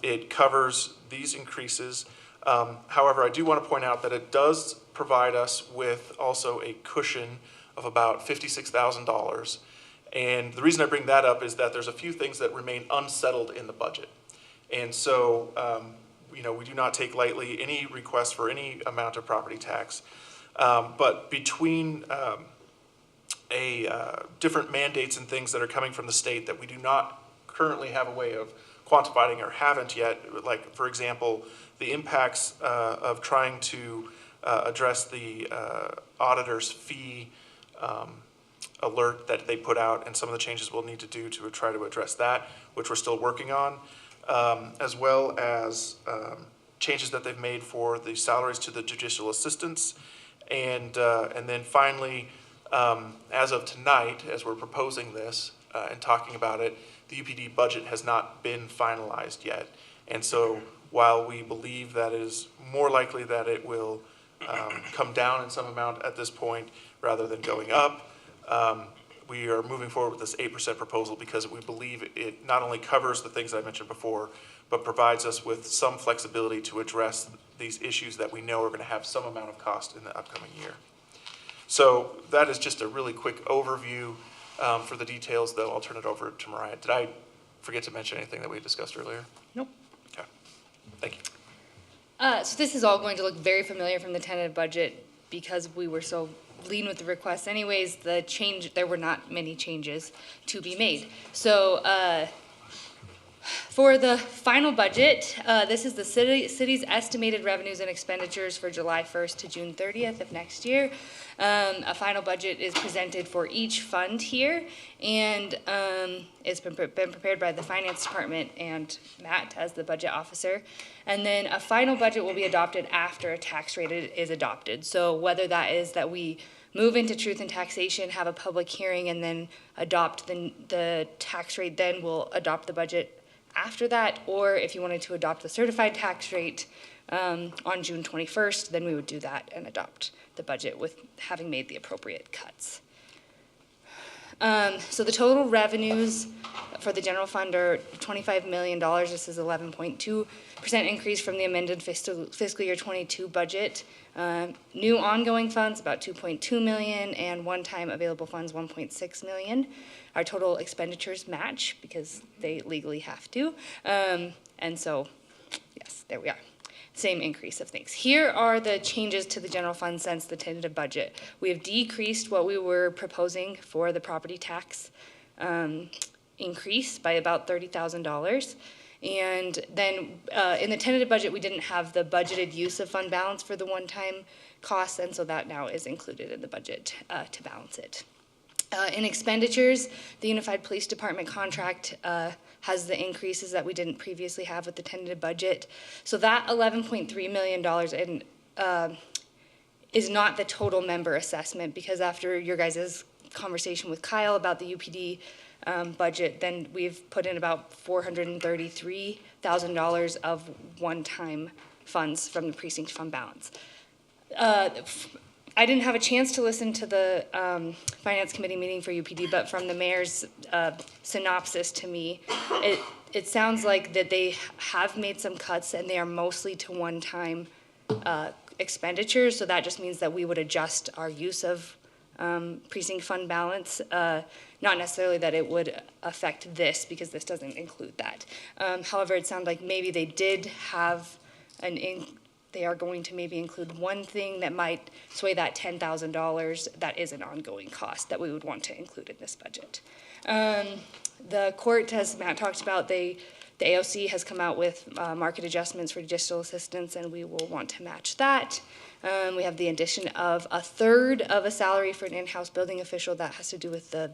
it covers these increases. However, I do want to point out that it does provide us with also a cushion of about $56,000. And the reason I bring that up is that there's a few things that remain unsettled in the budget. And so, we do not take lightly any request for any amount of property tax. But between different mandates and things that are coming from the state that we do not currently have a way of quantifying or haven't yet, like, for example, the impacts of trying to address the auditor's fee alert that they put out, and some of the changes we'll need to do to try to address that, which we're still working on, as well as changes that they've made for the salaries to the judicial assistants. And then finally, as of tonight, as we're proposing this and talking about it, the UPD budget has not been finalized yet. And so while we believe that it is more likely that it will come down in some amount at this point rather than going up, we are moving forward with this 8% proposal because we believe it not only covers the things I mentioned before, but provides us with some flexibility to address these issues that we know are going to have some amount of cost in the upcoming year. So that is just a really quick overview. For the details, though, I'll turn it over to Mariah. Did I forget to mention anything that we discussed earlier? Nope. Okay, thank you. So this is all going to look very familiar from the tentative budget because we were so lean with the requests. Anyways, there were not many changes to be made. So for the final budget, this is the city's estimated revenues and expenditures for July 1st to June 30th of next year. A final budget is presented for each fund here, and it's been prepared by the finance department and Matt as the budget officer. And then a final budget will be adopted after a tax rate is adopted. So whether that is that we move into truth and taxation, have a public hearing, and then adopt the tax rate, then we'll adopt the budget after that, or if you wanted to adopt the certified tax rate on June 21st, then we would do that and adopt the budget with having made the appropriate cuts. So the total revenues for the general fund are $25 million. This is 11.2% increase from the amended fiscal year 22 budget. New ongoing funds, about 2.2 million, and one-time available funds, 1.6 million. Our total expenditures match because they legally have to. And so, yes, there we are. Same increase of things. Here are the changes to the general fund since the tentative budget. We have decreased what we were proposing for the property tax increase by about $30,000. And then in the tentative budget, we didn't have the budgeted use of fund balance for the one-time costs, and so that now is included in the budget to balance it. In expenditures, the Unified Police Department contract has the increases that we didn't previously have with the tentative budget. So that $11.3 million is not the total member assessment, because after your guys' conversation with Kyle about the UPD budget, then we've put in about $433,000 of one-time funds from the precinct fund balance. I didn't have a chance to listen to the Finance Committee meeting for UPD, but from the mayor's synopsis to me, it sounds like that they have made some cuts and they are mostly to one-time expenditures, so that just means that we would adjust our use of precinct fund balance, not necessarily that it would affect this because this doesn't include that. However, it sounded like maybe they did have they are going to maybe include one thing that might sway that $10,000 that is an ongoing cost that we would want to include in this budget. The court, as Matt talked about, they The AOC has come out with market adjustments for digital assistants, and we will want to match that. We have the addition of a third of a salary for an in-house building official. That has to do with the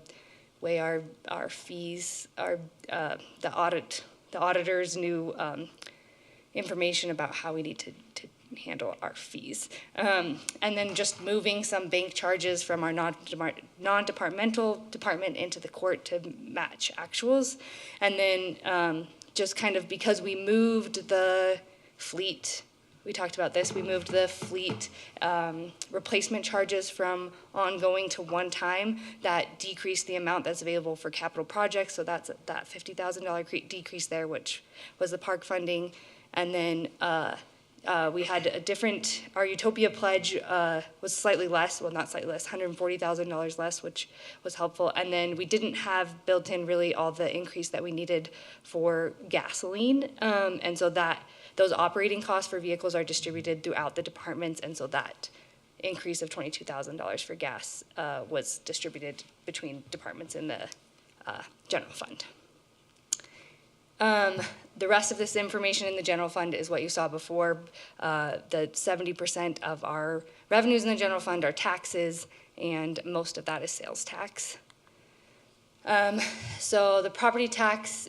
way our fees are, the auditor's new information about how we need to handle our fees. And then just moving some bank charges from our non-departmental department into the court to match actuals. And then just kind of because we moved the fleet, we talked about this, we moved the fleet replacement charges from ongoing to one time. That decreased the amount that's available for capital projects, so that's that $50,000 decrease there, which was the park funding. And then we had a different, our Utopia pledge was slightly less, well, not slightly less, $140,000 less, which was helpful. And then we didn't have built in really all the increase that we needed for gasoline. And so that those operating costs for vehicles are distributed throughout the departments. And so that increase of $22,000 for gas was distributed between departments in the general fund. The rest of this information in the general fund is what you saw before. The 70% of our revenues in the general fund are taxes, and most of that is sales tax. So the property tax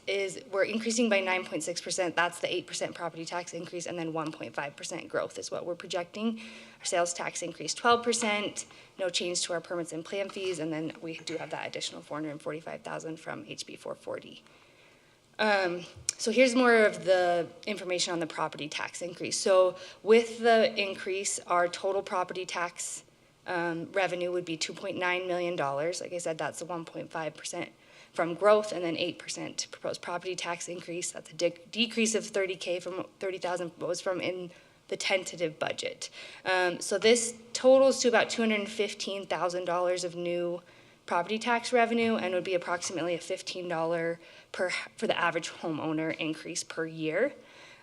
we're increasing by 9.6%. That's the 8% property tax increase, and then 1.5% growth is what we're projecting. Our sales tax increased 12%, no change to our permits and plan fees, and then we do have that additional $445,000 from HB 440. So here's more of the information on the property tax increase. So with the increase, our total property tax revenue would be $2.9 million. Like I said, that's the 1.5% from growth, and then 8% proposed property tax increase. That's a decrease of $30,000 from $30,000 was from in the tentative budget. So this totals to about $215,000 of new property tax revenue, and would be approximately a $15 for the average homeowner increase per year.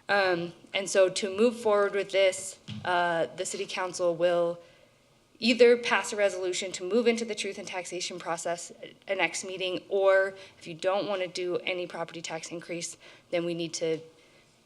And so to move forward with this, the City Council will either pass a resolution to move into the truth and taxation process at next meeting, or if you don't want to do any property tax increase, then we need to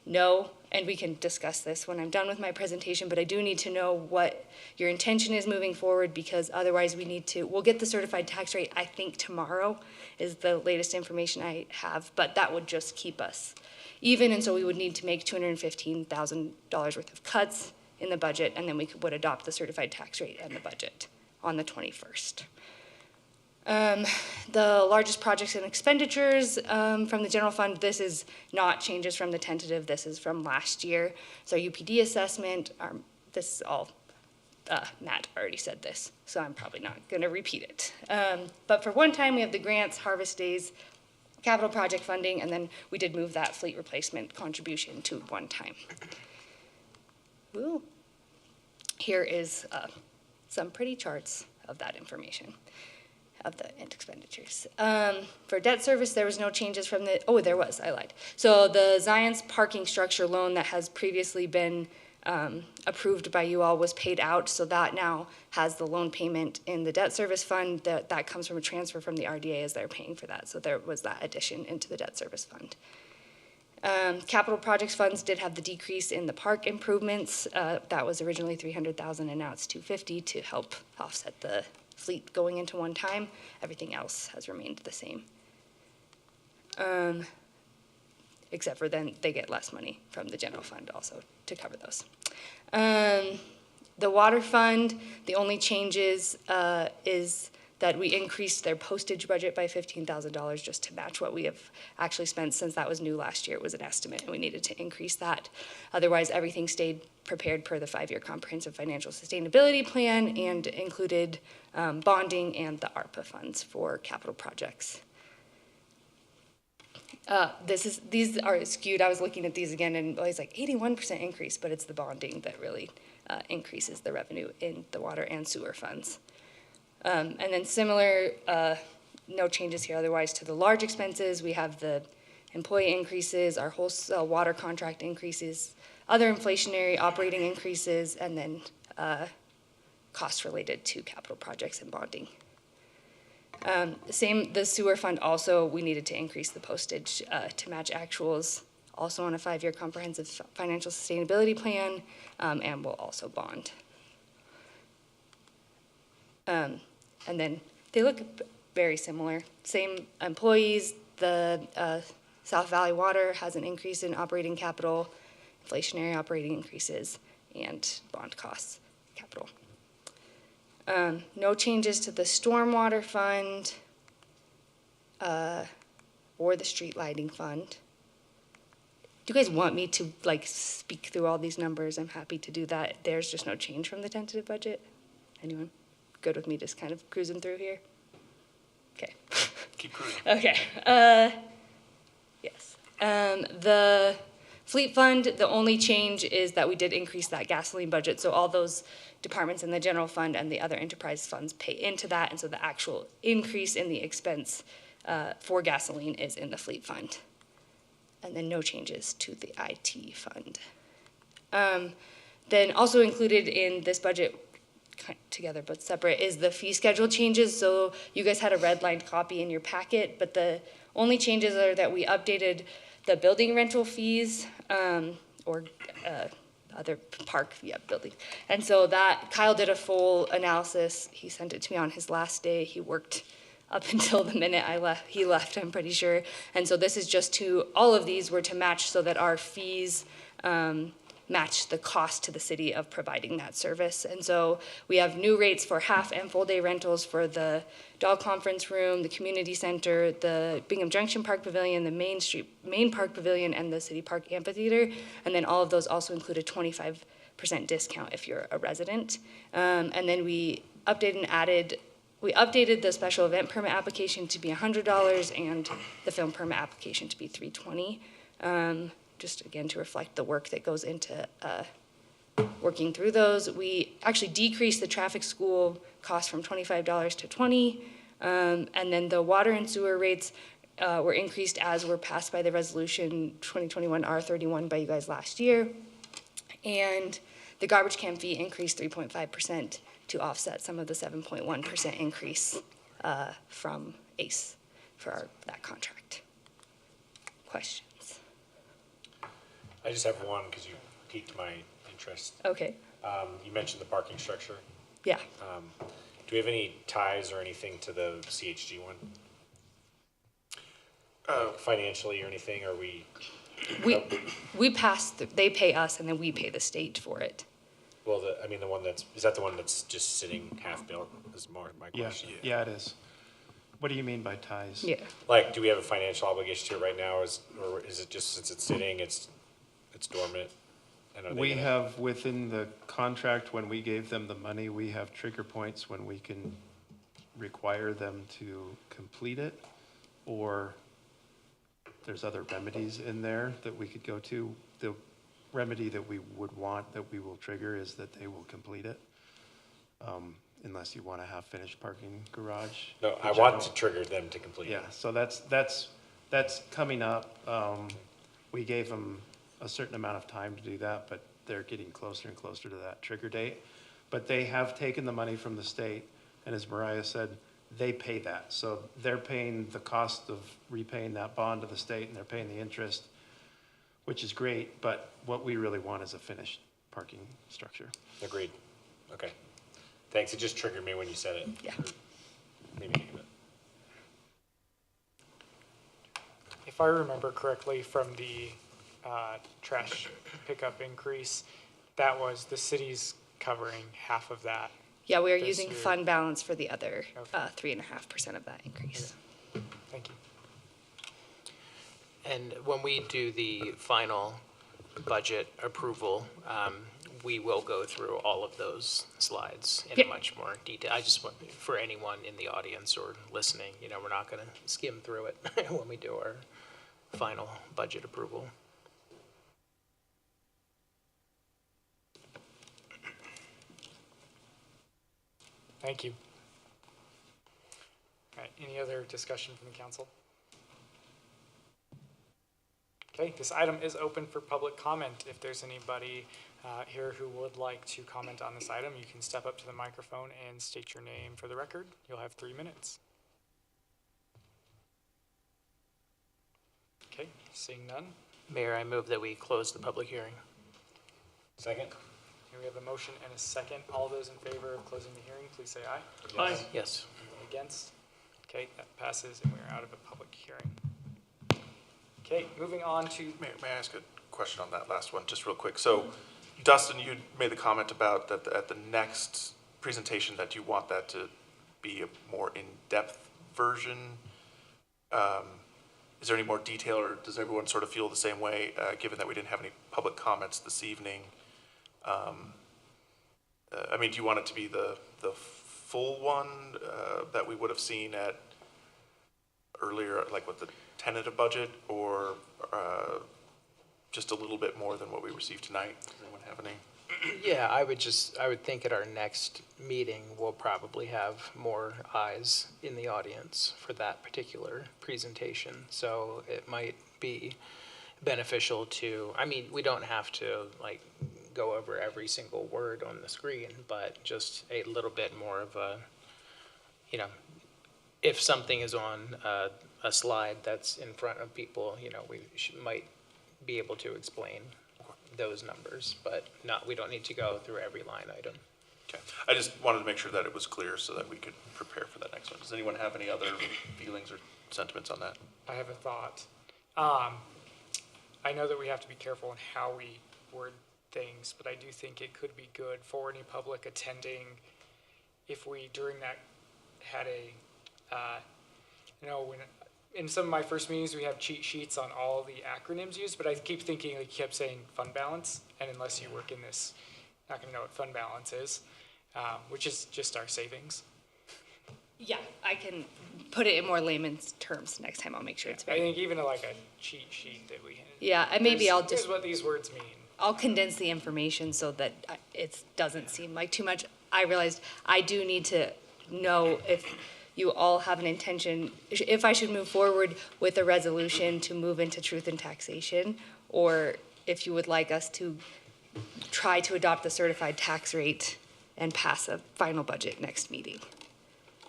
know, and we can discuss this when I'm done with my presentation, but I do need to know what your intention is moving forward, because otherwise we'll get the certified tax rate, I think tomorrow is the latest information I have, but that would just keep us even, and so we would need to make $215,000 worth of cuts in the budget, and then we would adopt the certified tax rate and the budget on the 21st. The largest projects and expenditures from the general fund, this is not changes from the tentative, this is from last year. So UPD assessment, this is all, Matt already said this, so I'm probably not gonna repeat it. But for one time, we have the grants, harvest days, capital project funding, and then we did move that fleet replacement contribution to one time. Woo. Here is some pretty charts of that information, of the expenditures. For debt service, there was no changes from there was, I lied. So the Zions parking structure loan that has previously been approved by you all was paid out, so that now has the loan payment in the debt service fund. That comes from a transfer from the RDA as they're paying for that, so there was that addition into the debt service fund. Capital projects funds did have the decrease in the park improvements. That was originally $300,000 and now it's $250,000 to help offset the fleet going into one time. Everything else has remained the same. Except for then they get less money from the general fund also to cover those. The water fund, the only changes is that we increased their postage budget by $15,000 just to match what we have actually spent, since that was new last year. It was an estimate and we needed to increase that. Otherwise, everything stayed prepared per the 5-year comprehensive financial sustainability plan and included bonding and the ARPA funds for capital projects. These are skewed. I was looking at these again and I was like 81% increase, but it's the bonding that really increases the revenue in the water and sewer funds. And then similar, no changes here otherwise to the large expenses. We have the employee increases, our wholesale water contract increases, other inflationary operating increases, and then costs related to capital projects and bonding. The sewer fund also, we needed to increase the postage to match actuals also on a 5-year comprehensive financial sustainability plan, and will also bond. And then they look very similar. Same employees. The South Valley Water has an increase in operating capital, inflationary operating increases, and bond costs capital. No changes to the stormwater fund or the street lighting fund. Do you guys want me to like speak through all these numbers? I'm happy to do that. There's just no change from the tentative budget. Anyone good with me just kind of cruising through here? Okay. Keep cruising. Okay. Yes. The fleet fund, the only change is that we did increase that gasoline budget. So all those departments in the general fund and the other enterprise funds pay into that. And so the actual increase in the expense for gasoline is in the fleet fund. And then no changes to the IT fund. Then also included in this budget, together but separate, is the fee schedule changes. So you guys had a redlined copy in your packet, but the only changes are that we updated the building rental fees, or other park, building. And so that, Kyle did a full analysis. He sent it to me on his last day. He worked up until the minute he left, I'm pretty sure. And so this is just to, all of these were to match so that our fees match the cost to the city of providing that service. And so we have new rates for half and full day rentals for the Dog Conference Room, the Community Center, the Bingham Junction Park Pavilion, the Main Park Pavilion, and the City Park Amphitheater. And then all of those also include a 25% discount if you're a resident. And then we updated the special event permit application to be $100 and the film permit application to be $320. Just again to reflect the work that goes into working through those. We actually decreased the traffic school cost from $25 to $20, and then the water and sewer rates were increased as were passed by the resolution 2021 R31 by you guys last year, and the garbage can fee increased 3.5% to offset some of the 7.1% increase from ACE for that contract. Questions? I just have one because you piqued my interest. Okay. You mentioned the parking structure. Yeah. Do we have any ties or anything to the CHG one? Financially or anything, or We pass, they pay us and then we pay the state for it. Well, the one is that the one that's just sitting half built is more my question. Yeah, it is. What do you mean by ties? Yeah. Like, do we have a financial obligation to it right now, or is it just since it's sitting, it's dormant? And We have within the contract, when we gave them the money, we have trigger points when we can require them to complete it, or there's other remedies in there that we could go to. The remedy that we would want, that we will trigger, is that they will complete it. Unless you want a half-finished parking garage. No, I want to trigger them to complete it. Yeah, so that's coming up. We gave them a certain amount of time to do that, but they're getting closer and closer to that trigger date. But they have taken the money from the state, and as Mariah said, they pay that. So they're paying the cost of repaying that bond to the state, and they're paying the interest, which is great, but what we really want is a finished parking structure. Agreed. Okay. Thanks. It just triggered me when you said it. Yeah. Maybe think of it. If I remember correctly from the trash pickup increase, that was the city's covering half of that. Yeah, we are This using year. fund balance for the other Okay. 3.5% of that increase. Thank you. And when we do the final budget approval, we will go through all of those slides in Yep. much more detail. I just want, for anyone in the audience or listening, we're not going to skim through it when we do our final budget approval. Thank you. All right, any other discussion from the council? Okay, this item is open for public comment. If there's anybody here who would like to comment on this item, you can step up to the microphone and state your name for the record. You'll have 3 minutes. Okay, seeing none. Mayor, I move that we close the public hearing. Second? Okay, we have a motion and a second. All those in favor of closing the hearing, please say aye. Aye. Yes. Anyone against? Okay, that passes, and we're out of a public hearing. Okay, moving on to, May I ask a question on that last one, just real quick? So Dustin, you made the comment about that at the next presentation that you want that to be a more in-depth version. Is there any more detail, or does everyone sort of feel the same way, given that we didn't have any public comments this evening? I mean, do you want it to be the full one that we would have seen at earlier, like with the tentative budget, or just a little bit more than what we received tonight? Does anyone have any? Yeah, I would think at our next meeting, we'll probably have more eyes in the audience for that particular presentation. So it might be beneficial to, I mean, we don't have to like go over every single word on the screen, but just a little bit more of a, you know, if something is on a slide that's in front of people, you know, we might be able to explain those numbers, but we don't need to go through every line item. Okay, I just wanted to make sure that it was clear so that we could prepare for that next one. Does anyone have any other feelings or sentiments on that? I have a thought. I know that we have to be careful in how we word things, but I do think it could be good for any public attending if we, during that, had a, when in some of my first meetings, we have cheat sheets on all the acronyms used, but I keep thinking, like, you kept saying fund balance, and unless you work in this, you're not gonna know what fund balance is, which is just our savings. Yeah, I can put it in more layman's terms next time. I'll make sure it's I very. think even like a cheat sheet that we. Yeah, and maybe I'll Here's just, what these words mean. I'll condense the information so that it doesn't seem like too much. I realized I do need to know if you all have an intention, if I should move forward with a resolution to move into truth and taxation, or if you would like us to try to adopt the certified tax rate and pass a final budget next meeting.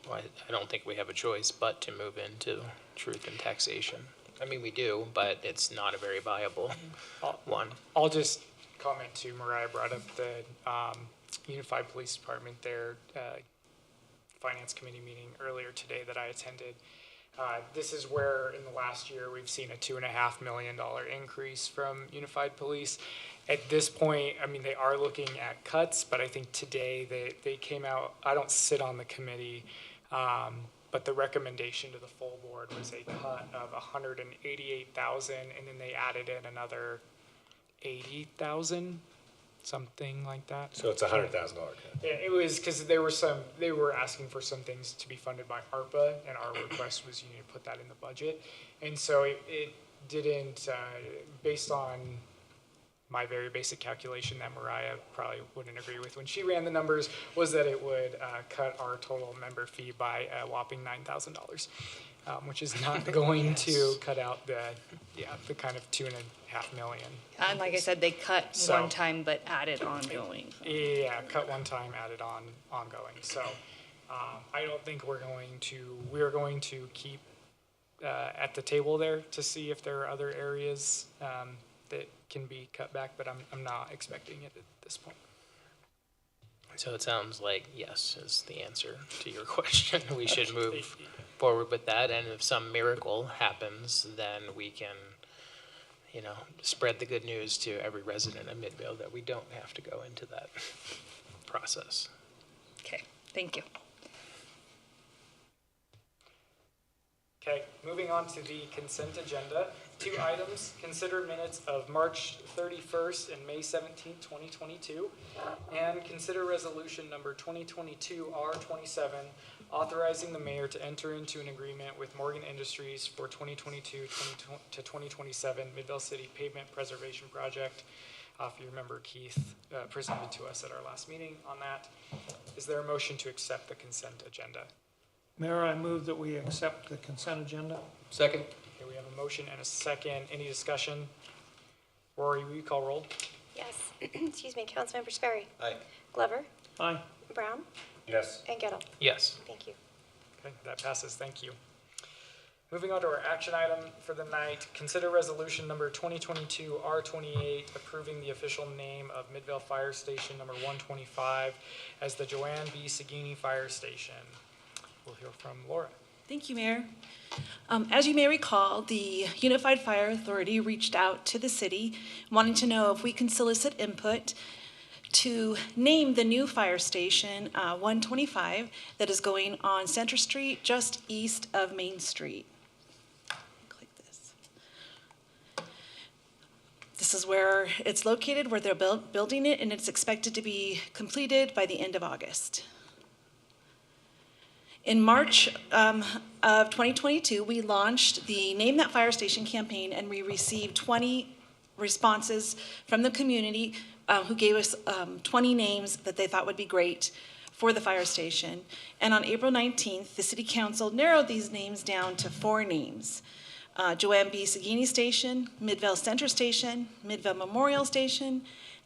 Well, I don't think we have a choice but to move into truth and taxation. I mean, we do, but it's not a very viable one. I'll just comment too, Mariah brought up the Unified Police Department, their Finance Committee meeting earlier today that I attended. This is where in the last year we've seen a $2.5 million increase from Unified Police. At this point, I mean, they are looking at cuts, but I think today they came out, I don't sit on the committee, but the recommendation to the full board was a cut of $188,000, and then they added in another $80,000, something like that. So it's a $100,000 cut. Yeah, it was because they were asking for some things to be funded by ARPA, and our request was you need to put that in the budget. And so it didn't, based on my very basic calculation that Mariah probably wouldn't agree with when she ran the numbers, was that it would cut our total member fee by a whopping $9,000, which is not going to cut out the kind of $2.5 million. And like I said, they cut So- one time but added ongoing. Yeah, cut one time, added on ongoing. So I don't think we're going to keep at the table there to see if there are other areas that can be cut back, but I'm not expecting it at this point. So it sounds like yes is the answer to your question. We should move forward with that, and if some miracle happens, then we can, spread the good news to every resident of Midvale that we don't have to go into that process. Okay, thank you. Okay, moving on to the consent agenda. 2 items, consider minutes of March 31st and May 17th, 2022, and consider resolution number 2022-R27, authorizing the mayor to enter into an agreement with Morgan Industries for 2022 to 2027 Midvale City Pavement Preservation Project. If you remember, Keith presented to us at our last meeting on that. Is there a motion to accept the consent agenda? Mayor, I move that we accept the consent agenda. Second? Okay, we have a motion and a second. Any discussion? Rory, will you call roll? Yes. Excuse me, Councilmember Sperry. Aye. Glover, Aye. Brown, Yes. and Gettle. Yes. Thank you. Okay, that passes. Thank you. Moving on to our action item for the night, consider resolution number 2022 R28 approving the official name of Midvale Fire Station number 125 as the Joanne B. Sagini Fire Station. We'll hear from Laura. Thank you, Mayor. As you may recall, the Unified Fire Authority reached out to the city wanting to know if we can solicit input to name the new fire station 125 that is going on Center Street just east of Main Street. Click this. This is where it's located, where they're building it, and it's expected to be completed by the end of August. In March of 2022, we launched the Name That Fire Station campaign, and we received 20 responses from the community who gave us 20 names that they thought would be great for the fire station. And on April 19th, the City Council narrowed these names down to 4 names. Joanne B. Sagini Station, Midvale Center Station, Midvale Memorial Station,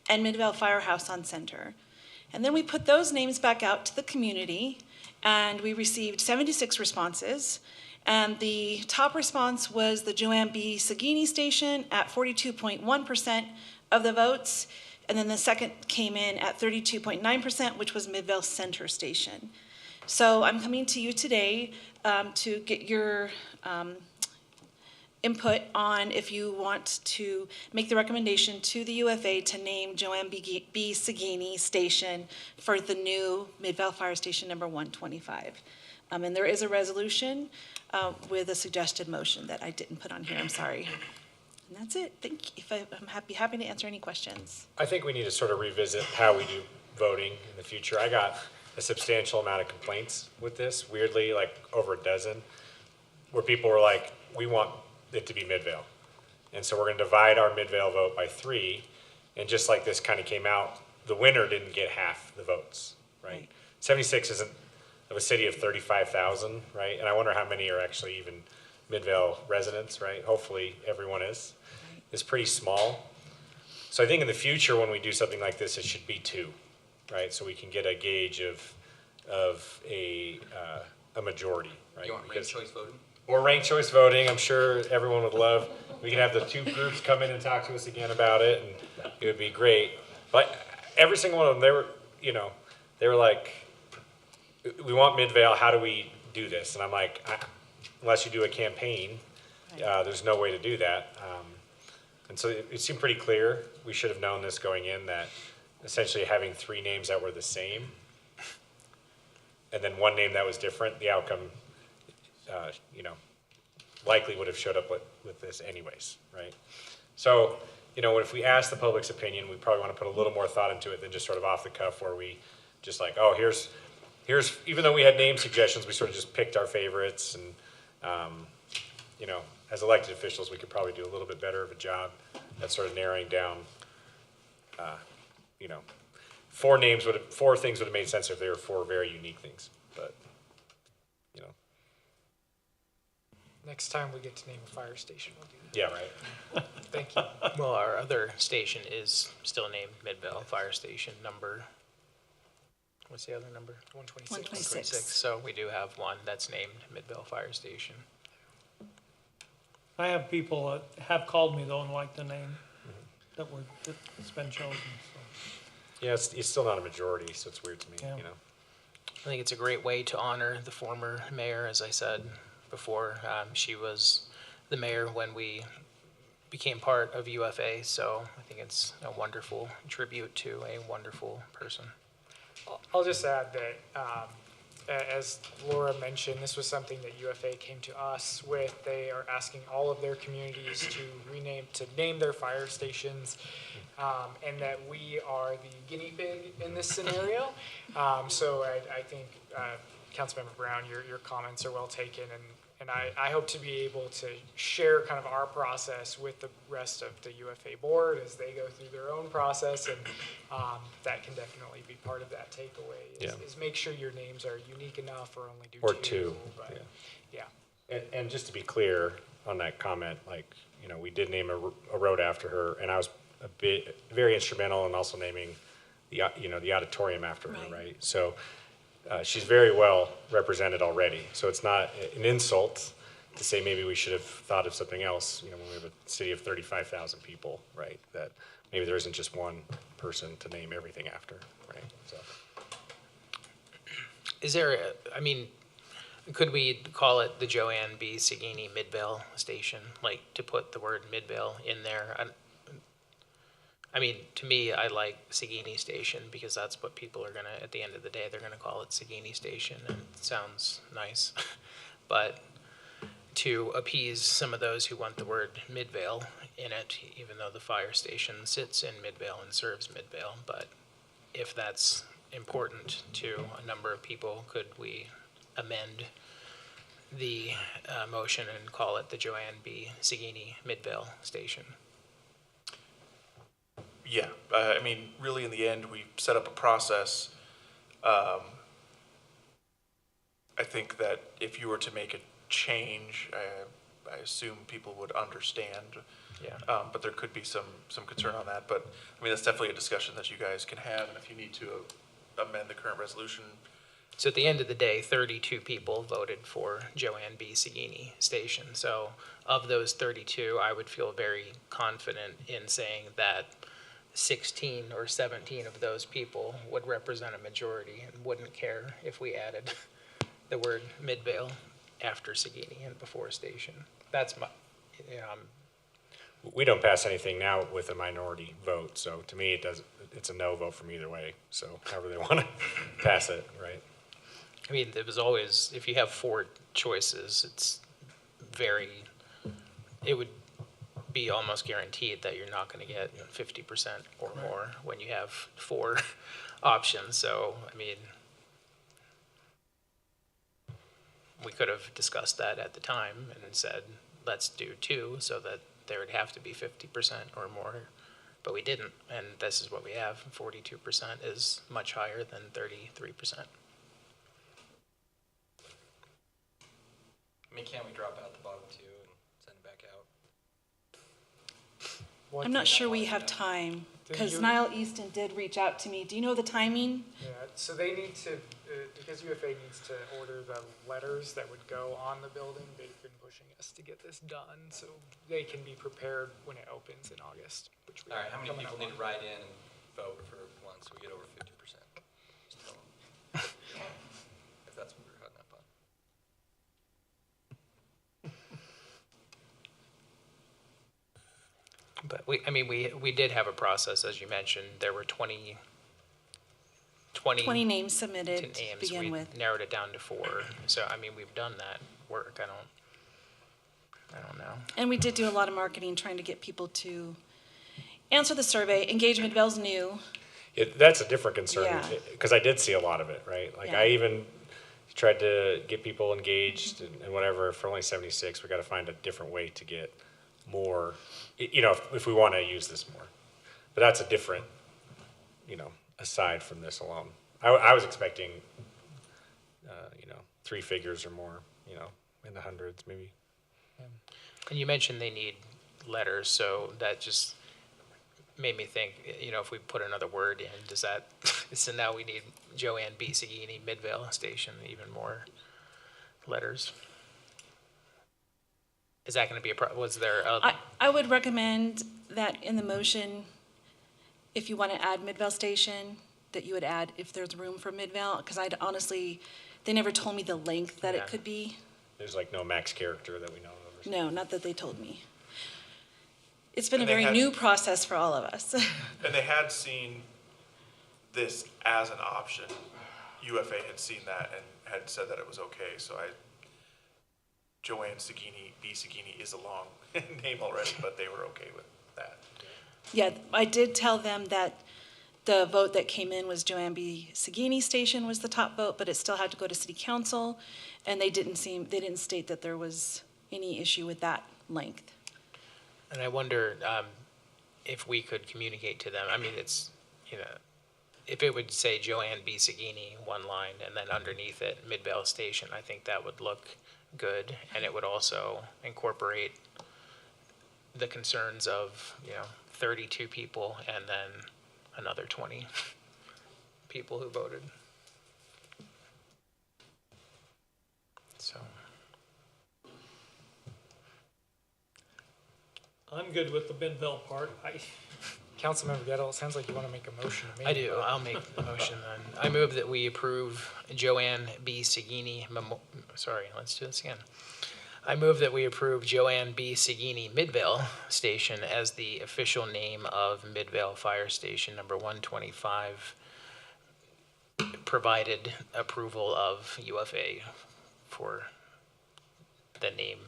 and Midvale Firehouse on Center. And then we put those names back out to the community, and we received 76 responses. And the top response was the Joanne B. Sagini Station at 42.1% of the votes. And then the second came in at 32.9%, which was Midvale Center Station. So I'm coming to you today to get your input on if you want to make the recommendation to the UFA to name Joanne B. Sagini Station for the new Midvale Fire Station number 125. And there is a resolution with a suggested motion that I didn't put on here, I'm sorry. And that's it. Thank you. I'm happy to answer any questions. I think we need to sort of revisit how we do voting in the future. I got a substantial amount of complaints with this, weirdly, like over a dozen, where people were like, we want it to be Midvale. And so we're going to divide our Midvale vote by 3. And just like this kind of came out, the winner didn't get half the votes, right? 76 isn't of a city of 35,000, right? And I wonder how many are actually even Midvale residents, right? Hopefully everyone is. It's pretty small. So I think in the future when we do something like this, it should be 2, right? So we can get a gauge of a majority, right? You want ranked choice voting? Or ranked choice voting, I'm sure everyone would love. We can have the 2 groups come in and talk to us again about it, and it would be great. But every single one of them, they were like, we want Midvale, how do we do this? And I'm like, unless you do a campaign, there's no way to do that. And so it seemed pretty clear. We should have known this going in, that essentially having 3 names that were the same, and then 1 name that was different, the outcome, likely would have showed up with this anyways, right? So, if we ask the public's opinion, we probably want to put a little more thought into it than just sort of off the cuff where we just like, oh, here's, even though we had name suggestions, we sort of just picked our favorites, and, as elected officials, we could probably do a little bit better of a job at sort of narrowing down, 4 things would have made sense if they were 4 very unique things, but, Next time we get to name a fire station, we'll do that. Yeah, right. Thank you. Well, our other station is still named Midvale Fire Station number, what's the other number? 126. 126. So we do have one that's named Midvale Fire Station. I have people that have called me though and like the name that's been chosen, so. Yeah, it's still not a majority, so it's weird to me, Yeah. I think it's a great way to honor the former mayor, as I said before. She was the mayor when we became part of UFA, so I think it's a wonderful tribute to a wonderful person. I'll just add that, as Laura mentioned, this was something that UFA came to us with. They are asking all of their communities to name their fire stations, and that we are the guinea pig in this scenario. So I think, Councilmember Brown, your comments are well taken, and I hope to be able to share kind of our process with the rest of the UFA board as they go through their own process, and that can definitely be part of that takeaway, is make sure your names are unique enough or only do 2. But, yeah. And just to be clear on that comment, we did name a road after her, and I was very instrumental in also naming the auditorium after her, right? So she's very well represented already. So it's not an insult to say maybe we should have thought of something else, you know, when we have a city of 35,000 people, right? That maybe there isn't just one person to name everything after, right? So. Is there, I mean, could we call it the Joanne B. Sagini Midvale Station, like to put the word Midvale in there? I mean, to me, I like Sagini Station because that's what people are gonna, at the end of the day, they're gonna call it Sagini Station, and it sounds nice. But to appease some of those who want the word Midvale in it, even though the fire station sits in Midvale and serves Midvale, but if that's important to a number of people, could we amend the motion and call it the Joanne B. Sagini Midvale Station? Yeah, I mean, really in the end, we set up a process. I think that if you were to make a change, I assume people would understand. Yeah. But there could be some concern on that. But I mean, that's definitely a discussion that you guys can have. And if you need to amend the current resolution. So at the end of the day, 32 people voted for Joanne B. Sagini Station. So of those 32, I would feel very confident in saying that 16 or 17 of those people would represent a majority and wouldn't care if we added the word Midvale after Sagini and before station. That's my, you know, We don't pass anything now with a minority vote, so to me, it's a no vote from either way. So however they want to pass it, right? I mean, it was always, if you have 4 choices, it would be almost guaranteed that you're not going to get 50% or more when you have 4 options. So, I mean, we could have discussed that at the time and said, let's do 2 so that there would have to be 50% or more, but we didn't, and this is what we have. 42% is much higher than 33%. I mean, can't we drop out the bottom 2 and send it back out? I'm not sure we have time, because Niall Easton did reach out to me. Do you know the timing? Yeah, so they need to, because UFA needs to order the letters that would go on the building, they've been pushing us to get this done, so they can be prepared when it opens in August. Which we All right, how many coming people up need on. to write in and vote for one so we get over 50%? Just tell them. If that's what we're hung up on. But we did have a process, as you mentioned. There were 20 20 names submitted to names. begin We with. narrowed it down to 4. So, I mean, we've done that work. I don't know. And we did do a lot of marketing, trying to get people to answer the survey. Engage Midvale's new. That's a different concern, Yeah. because I did see a lot of it, right? Like Yeah. I even tried to get people engaged and whatever. For only 76, we got to find a different way to get more, you know, if we want to use this more. But that's a different, you know, aside from this alone. I was expecting, 3 figures or more, you know, in the hundreds maybe. And you mentioned they need letters, so that just made me think, you know, if we put another word in, does that, so now we need Joanne B. Sagini Midvale Station, even more letters. Is that going to be was there a... I would recommend that in the motion, if you want to add Midvale Station, that you would add if there's room for Midvale, because I'd honestly, they never told me the length that Yeah. it could be. There's like no max character that we know of. Or something. No, not that they told me. It's been a And they very had- new process for all of us. And they had seen this as an option. UFA had seen that and had said that it was okay, so Joanne Sagini, B. Sagini is a long name already, but they were okay with that. Yeah, I did tell them that the vote that came in was Joanne B. Sagini Station was the top vote, but it still had to go to city council, and they didn't state that there was any issue with that length. And I wonder if we could communicate to them. I mean, it's, you know, if it would say Joanne B. Sagini, one line, and then underneath it, Midvale Station, I think that would look good. And it would also incorporate the concerns of, 32 people and then another 20 people who voted. So. I'm good with the Benville part. Councilmember Gettle, it sounds like you want to make a motion to me. I do. I'll make the motion then. I move that we approve Joanne B. Sagini, sorry, let's do this again. I move that we approve Joanne B. Sagini Midvale Station as the official name of Midvale Fire Station number 125, provided approval of UFA for the name,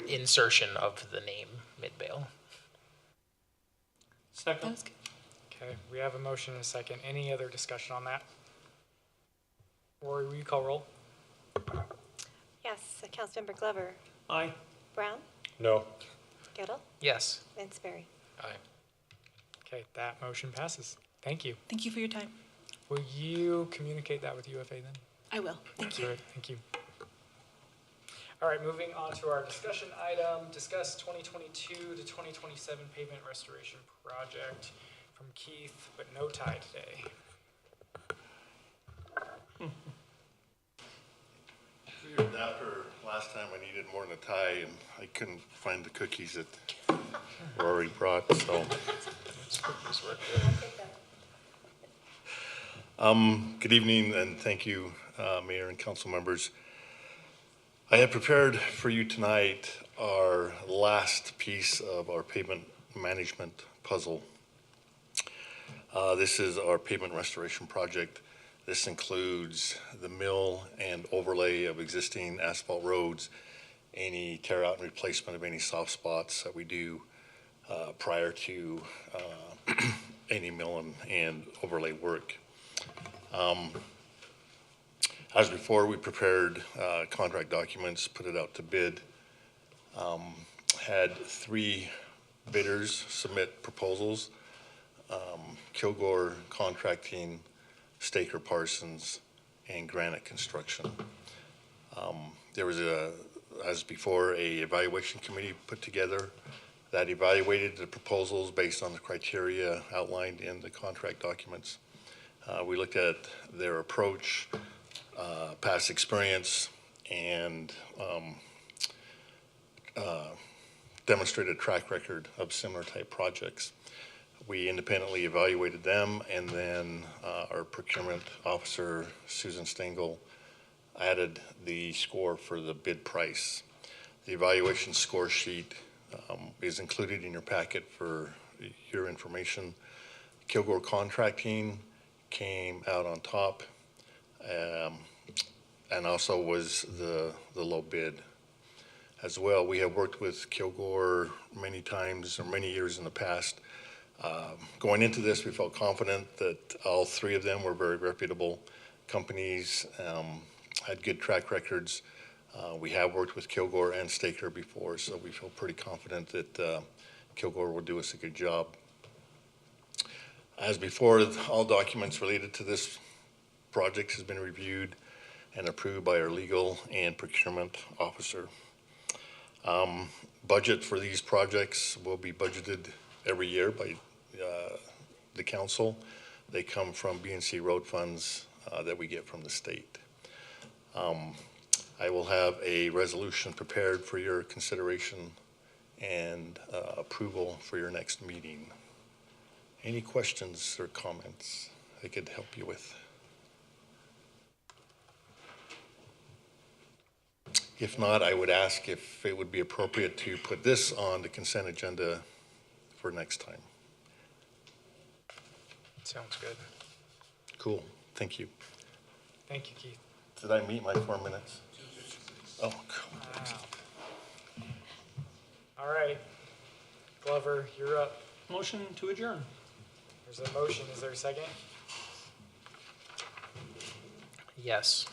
insertion of the name Midvale. Second. Okay, we have a motion and a second. Any other discussion on that? Rory, will you call roll? Yes, Councilmember Glover, Aye. Brown, No. Gettle, Yes. and Sperry. Aye. Okay, that motion passes. Thank you. Thank you for your time. Will you communicate that with UFA then? I will. Thank you. Good, thank you. All right, moving on to our discussion item, discuss 2022 to 2027 pavement restoration project from Keith, but no tie today. Figured after last time I needed more than a tie and I couldn't find the cookies that Rory brought, so. Good evening and thank you, Mayor and council members. I have prepared for you tonight our last piece of our pavement management puzzle. This is our pavement restoration project. This includes the mill and overlay of existing asphalt roads, any tear out and replacement of any soft spots that we do prior to any mill and overlay work. As before, we prepared contract documents, put it out to bid, had 3 bidders submit proposals, Kilgore Contracting, Staker Parsons, and Granite Construction. There was as before, a evaluation committee put together that evaluated the proposals based on the criteria outlined in the contract documents. We looked at their approach, past experience, and demonstrated track record of similar type projects. We independently evaluated them, and then our procurement officer, Susan Stengel, added the score for the bid price. The evaluation score sheet is included in your packet for your information. Kilgore Contracting came out on top, and also was the low bid as well. We have worked with Kilgore many times or many years in the past. Going into this, we felt confident that all 3 of them were very reputable companies, had good track records. We have worked with Kilgore and Staker before, so we feel pretty confident that Kilgore will do us a good job. As before, all documents related to this project has been reviewed and approved by our legal and procurement officer. Budget for these projects will be budgeted every year by the council. They come from B&C road funds that we get from the state. I will have a resolution prepared for your consideration and approval for your next meeting. Any questions or comments I could help you with? If not, I would ask if it would be appropriate to put this on the consent agenda for next time. Sounds good. Cool, thank you. Thank you, Keith. Did I meet my 4 minutes? Oh, cool. Wow. All right, Glover, you're up. Motion to adjourn. There's a motion, is there a second? Yes.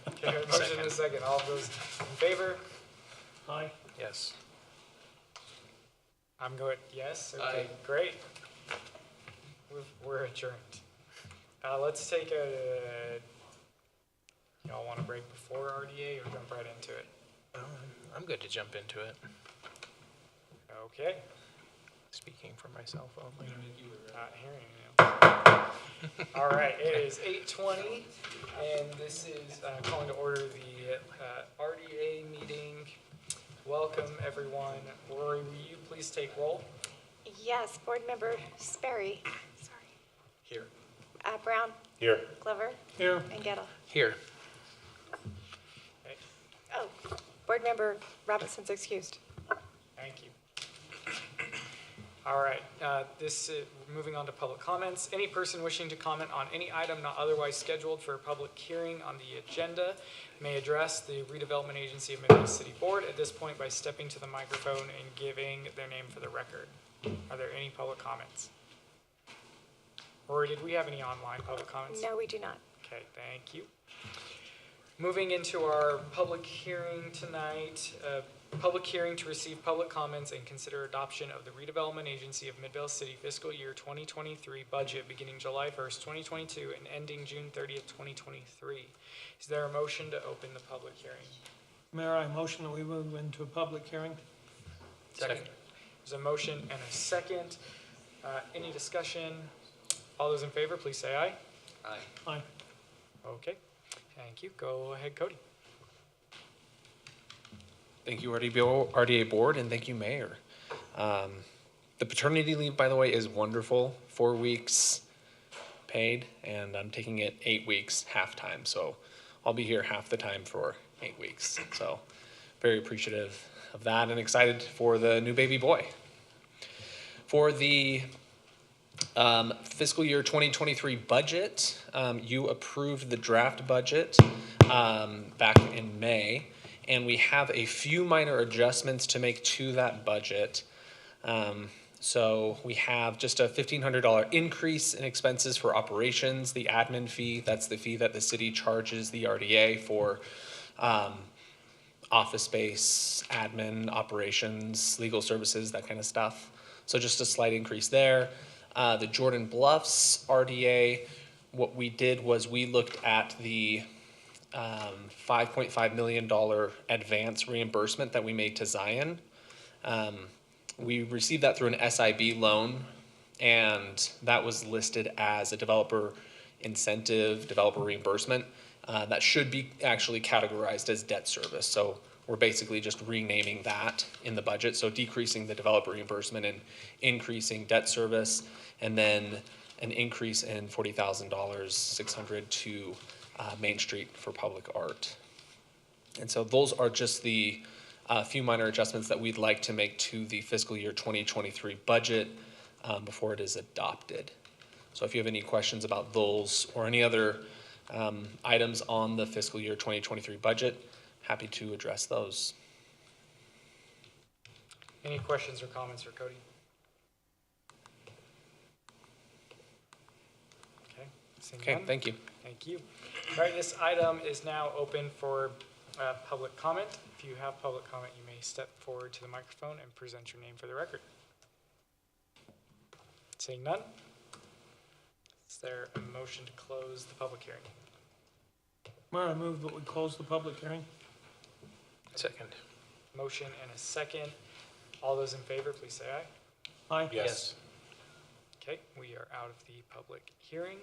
Okay, a motion and a second. All of those in favor? Aye. Yes. I'm going yes. Okay, Aye. great. We're adjourned. Let's take a. Y'all want to break before RDA or jump right into it? I'm good to jump into it, Okay. speaking for myself only. Not hearing you. All right, it is 8:20, and this is calling to order the RDA meeting Welcome, everyone. Rory, will you please take roll? Yes, Board Member Sperry. Sorry. Here. Brown, Here. Glover, Here. and Gettle. Here. Okay, Oh, Board Member Robinson's excused. thank you. All right, moving on to public comments. Any person wishing to comment on any item not otherwise scheduled for a public hearing on the agenda may address the Redevelopment Agency of Midwest City Board at this point by stepping to the microphone and giving their name for the record. Are there any public comments? Or did we have any online public comments? No, we do not. Okay, thank you. Moving into our public hearing tonight, public hearing to receive public comments and consider adoption of the Redevelopment Agency of Midvale City fiscal year 2023 budget beginning July 1st, 2022 and ending June 30th, 2023. Is there a motion to open the public hearing? Mayor, I motion that we move into a public hearing. Second. There's a motion and a second. Any discussion? All those in favor, please say aye. Aye. Aye. Okay, thank you. Go ahead, Cody. Thank you, RDA Board, and thank you, Mayor. The paternity leave, by the way, is wonderful. 4 weeks paid, and I'm taking it 8 weeks, half time. So I'll be here half the time for 8 weeks. So very appreciative of that and excited for the new baby boy. For the fiscal year 2023 budget, you approved the draft budget back in May. And we have a few minor adjustments to make to that budget. So we have just a $1,500 increase in expenses for operations, the admin fee, that's the fee that the city charges the RDA for office space, admin, operations, legal services, that kind of stuff. So just a slight increase there. The Jordan Bluffs RDA, what we did was we looked at the $5.5 million advance reimbursement that we made to Zion. We received that through an SIB loan, and that was listed as a developer incentive, developer reimbursement. That should be actually categorized as debt service. So we're basically just renaming that in the budget. So decreasing the developer reimbursement and increasing debt service, and then an increase in $40,000, $600 to Main Street for public art. And so those are just the few minor adjustments that we'd like to make to the fiscal year 2023 budget before it is adopted. So if you have any questions about those or any other items on the fiscal year 2023 budget, happy to address those. Any questions or comments for Cody? Okay. Seeing Okay, none. thank you. Thank you. All right, this item is now open for public comment. If you have public comment, you may step forward to the microphone and present your name for the record. Seeing none, is there a motion to close the public hearing? Mayor, I move that we close the public hearing. Second. Motion and a second. All those in favor, please say aye. Aye. Yes. Okay, we are out of the public hearing.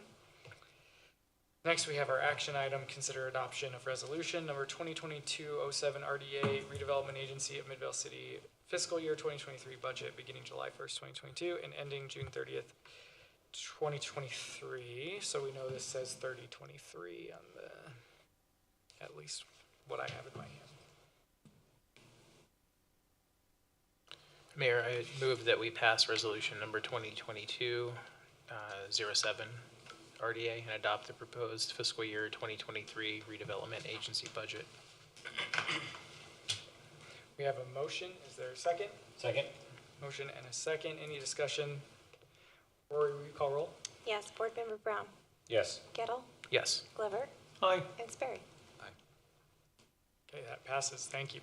Next, we have our action item, consider adoption of resolution number 2022-07 RDA Redevelopment Agency of Midvale City fiscal year 2023 budget beginning July 1st, 2022 and ending June 30th, 2023. So we know this says 3023 on the, at least what I have in my hand. Mayor, I move that we pass resolution number 2022-07 RDA and adopt the proposed fiscal year 2023 redevelopment agency budget. We have a motion. Is there a second? Second. Motion and a second. Any discussion? Rory, will you call roll? Yes, Board Member Brown, Yes. Gettle, Yes. Glover, Aye. and Sperry. Okay, that passes. Thank you.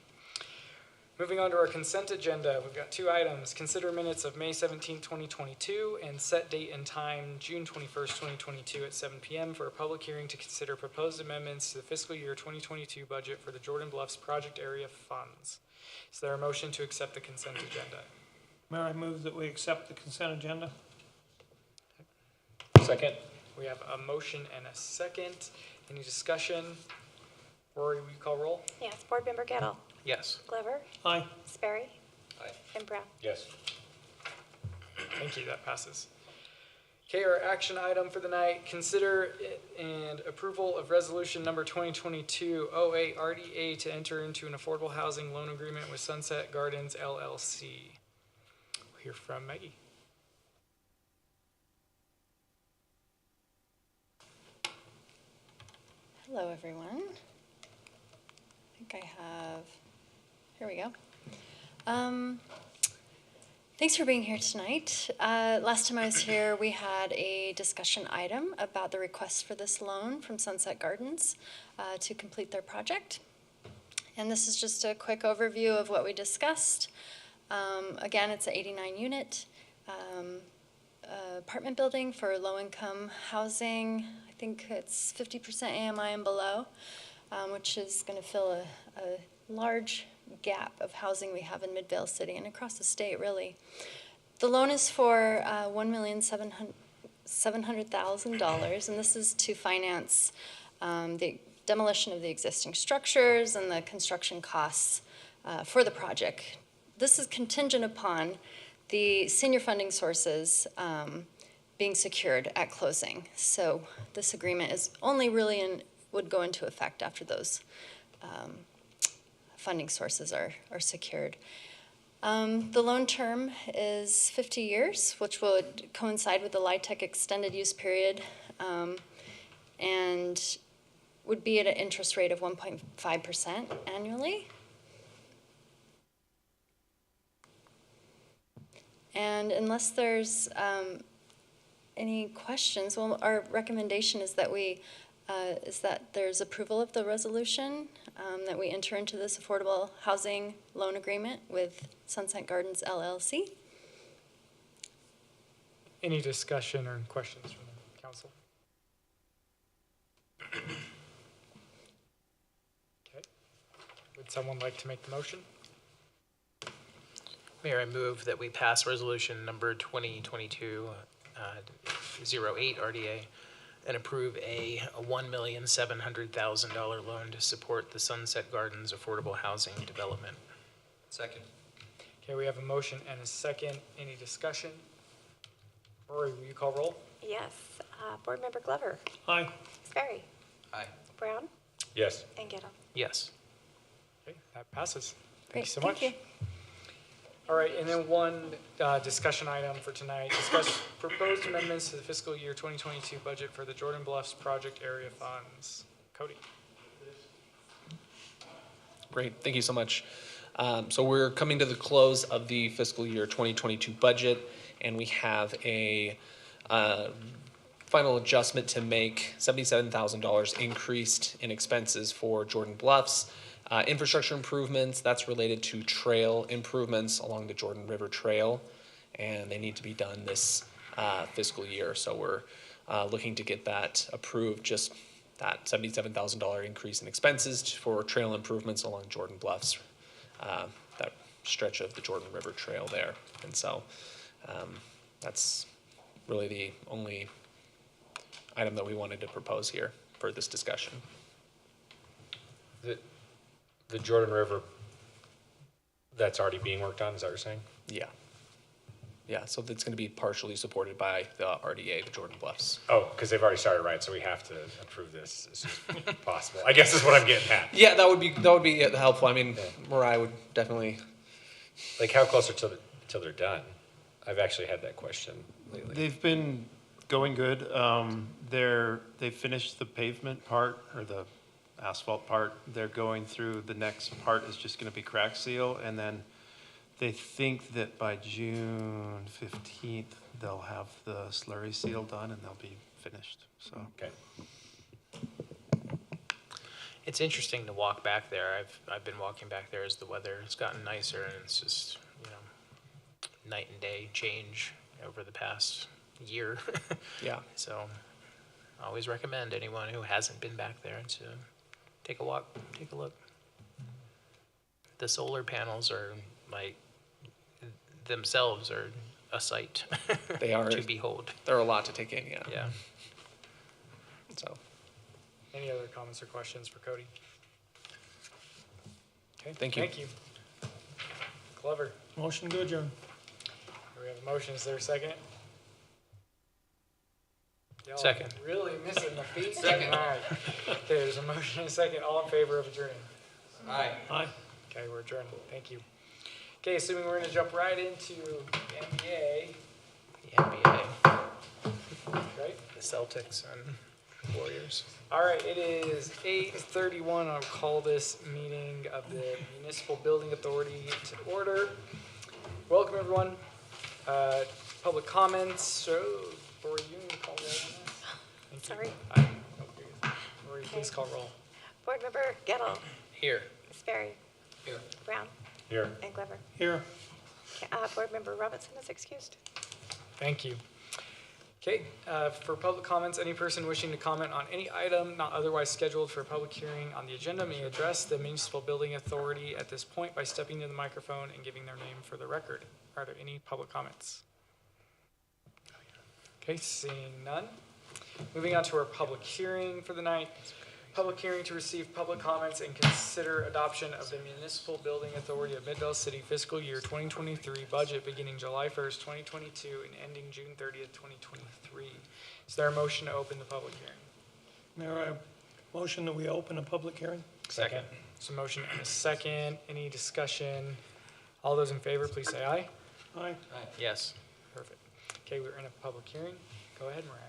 Moving on to our consent agenda, we've got two items. Consider minutes of May 17, 2022, and set date and time June 21st, 2022 at 7 p.m. for a public hearing to consider proposed amendments to the fiscal year 2022 budget for the Jordan Bluffs project area funds. Is there a motion to accept the consent agenda? Mayor, I move that we accept the consent agenda. Second. We have a motion and a second. Any discussion? Rory, will you call roll? Yes, Board Member Gettle, Yes. Glover, Aye. Sperry, Aye. and Brown. Yes. Thank you, that passes. Okay, our action item for the night, consider it and approval of resolution number 2022-08 RDA to enter into an affordable housing loan agreement with Sunset Gardens LLC. We'll hear from Maggie. Hello, everyone. I think I have, here we go. Thanks for being here tonight. Last time I was here, we had a discussion item about the request for this loan from Sunset Gardens to complete their project. And this is just a quick overview of what we discussed. Again, it's an 89-unit apartment building for low-income housing. I think it's 50% AMI and below, which is going to fill a large gap of housing we have in Midvale City and across the state, really. The loan is for $1,700,000, and this is to finance the demolition of the existing structures and the construction costs for the project. This is contingent upon the senior funding sources being secured at closing. So this agreement is only really would go into effect after those funding sources are secured. The loan term is 50 years, which would coincide with the LIHTC extended use period, and would be at an interest rate of 1.5% annually. And unless there's any questions, well, our recommendation is that there's approval of the resolution, that we enter into this affordable housing loan agreement with Sunset Gardens LLC. Any discussion or questions from the council? Okay. Would someone like to make the motion? Mayor, I move that we pass resolution number 2022-08 RDA and approve a $1,700,000 loan to support the Sunset Gardens affordable housing development. Second. Okay, we have a motion and a second. Any discussion? Rory, will you call roll? Yes. Board Member Glover, Aye. Sperry, Aye. Brown, Yes. and Gettle. Yes. Okay, that passes. Thank Great, you so much. thank you. All right, and then one discussion item for tonight. Discuss proposed amendments to the fiscal year 2022 budget for the Jordan Bluffs project area funds. Cody. Great, thank you so much. So we're coming to the close of the fiscal year 2022 budget, and we have a final adjustment to make, $77,000 increased in expenses for Jordan Bluffs. Infrastructure improvements, that's related to trail improvements along the Jordan River Trail, and they need to be done this fiscal year. So we're looking to get that approved, just that $77,000 increase in expenses for trail improvements along Jordan Bluffs, that stretch of the Jordan River Trail there. And so that's really the only item that we wanted to propose here for this discussion. The Jordan River, that's already being worked on, is that what you're saying? Yeah. Yeah, so it's gonna be partially supported by the RDA, the Jordan Bluffs. Oh, because they've already started, right, so we have to approve this as soon as possible. I guess is what I'm getting at. Yeah, that would be helpful. I mean, Mariah would definitely. Like, how close are till they're done? I've actually had that question lately. They've been going good. They finished the pavement part, or the asphalt part. They're going through, the next part is just gonna be crack seal, and then they think that by June 15th, they'll have the slurry seal done and they'll be finished, so. Okay. It's interesting to walk back there. I've been walking back there as the weather has gotten nicer, and it's just, night and day change over the past year. Yeah. So I always recommend anyone who hasn't been back there to take a walk, take a look. The solar panels are themselves are a sight. They are. To behold. They're a lot to take in, yeah. Yeah. So. Any other comments or questions for Cody? Okay, Thank you. Thank you. Glover, Motion to adjourn. we have a motion. Is there a second? Y'all Second. Really missing the feet? Second. All right. Okay, there's a motion and a second. All in favor of adjourning? Aye. Aye. Okay, we're adjourned. Thank you. Okay, assuming we're gonna jump right into the NBA, The NBA, right? the Celtics and Warriors. All right, it is 8:31. I'll call this meeting of the Municipal Building Authority to order. Welcome, everyone. Public comments. So, Lori, you can call roll on this. Thank you. Sorry. Lori, please call roll. Board Member Gettle, Here. Sperry. Here. Brown. Here. And Glover. Here. Board Member Robinson is excused. Thank you. Okay, for public comments, any person wishing to comment on any item not otherwise scheduled for a public hearing on the agenda may address the Municipal Building Authority at this point by stepping to the microphone and giving their name for the record. Are there any public comments? Okay, seeing none. Moving on to our public hearing for the night. Public hearing to receive public comments and consider adoption of the Municipal Building Authority of Midvale City fiscal year 2023 budget beginning July 1st, 2022 and ending June 30th, 2023. Is there a motion to open the public hearing? Mayor, I motion that we open a public hearing. Second. So motion and a second. Any discussion? All those in favor, please say aye. Aye. Yes. Perfect. Okay, we're in a public hearing. Go ahead, Mariah.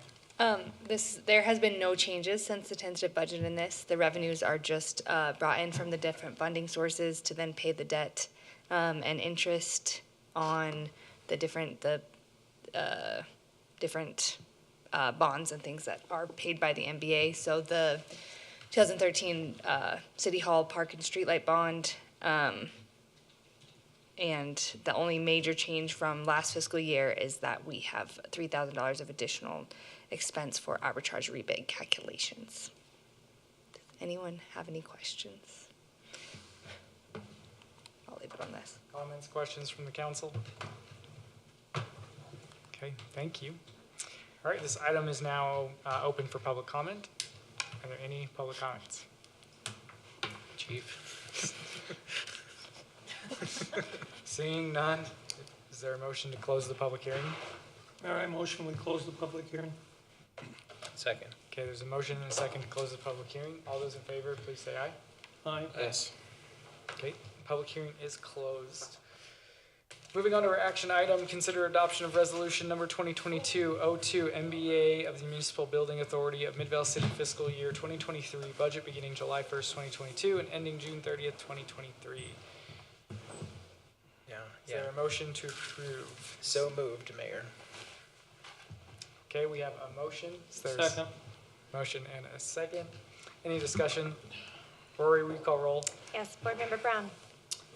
There has been no changes since the tentative budget in this. The revenues are just brought in from the different funding sources to then pay the debt and interest on the different bonds and things that are paid by the MBA. So the 2013 City Hall Park and Streetlight Bond, and the only major change from last fiscal year is that we have $3,000 of additional expense for arbitrage rebate calculations. Does anyone have any questions? I'll leave it on this. Comments, questions from the council? Okay, thank you. All right, this item is now open for public comment. Are there any public comments? Chief. Seeing none, is there a motion to close the public hearing? Mayor, I motion we close the public hearing. Second. Okay, there's a motion and a second to close the public hearing. All those in favor, please say aye. Aye. Yes. Okay, public hearing is closed. Moving on to our action item, consider adoption of resolution number 2022-02, MBA of the Municipal Building Authority of Midvale City fiscal year 2023, budget beginning July 1st, 2022 and ending June 30th, 2023. Is there a motion to approve? So moved, Mayor. Okay, we have a motion. Is there Second. a motion and a second? Any discussion? Rory, will you call roll? Yes, Board Member Brown.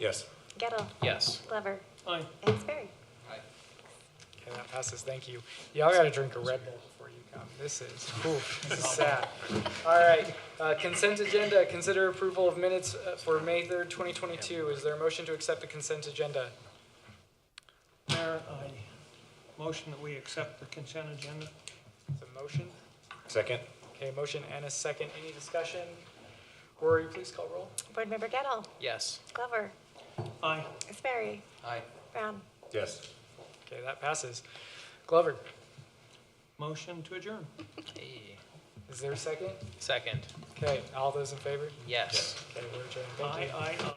Yes. Gettle. Yes. Glover. Aye. And Sperry. Okay, that passes. Thank you. Y'all gotta drink a Red Bull before you come. This is sad. All right, consent agenda. Consider approval of minutes for May 3rd, 2022. Is there a motion to accept the consent agenda? Mayor, I motion that we accept the consent agenda. Is a motion? Second. Okay, motion and a second. Any discussion? Rory, please call roll. Board Member Gettle. Yes. Glover. Aye. Sperry. Aye. Brown. Yes. Okay, that passes. Glover, Motion to adjourn. Hey. is there a second? Second. Okay, all those in favor? Yes. Okay, we're adjourned. Thank you. Aye.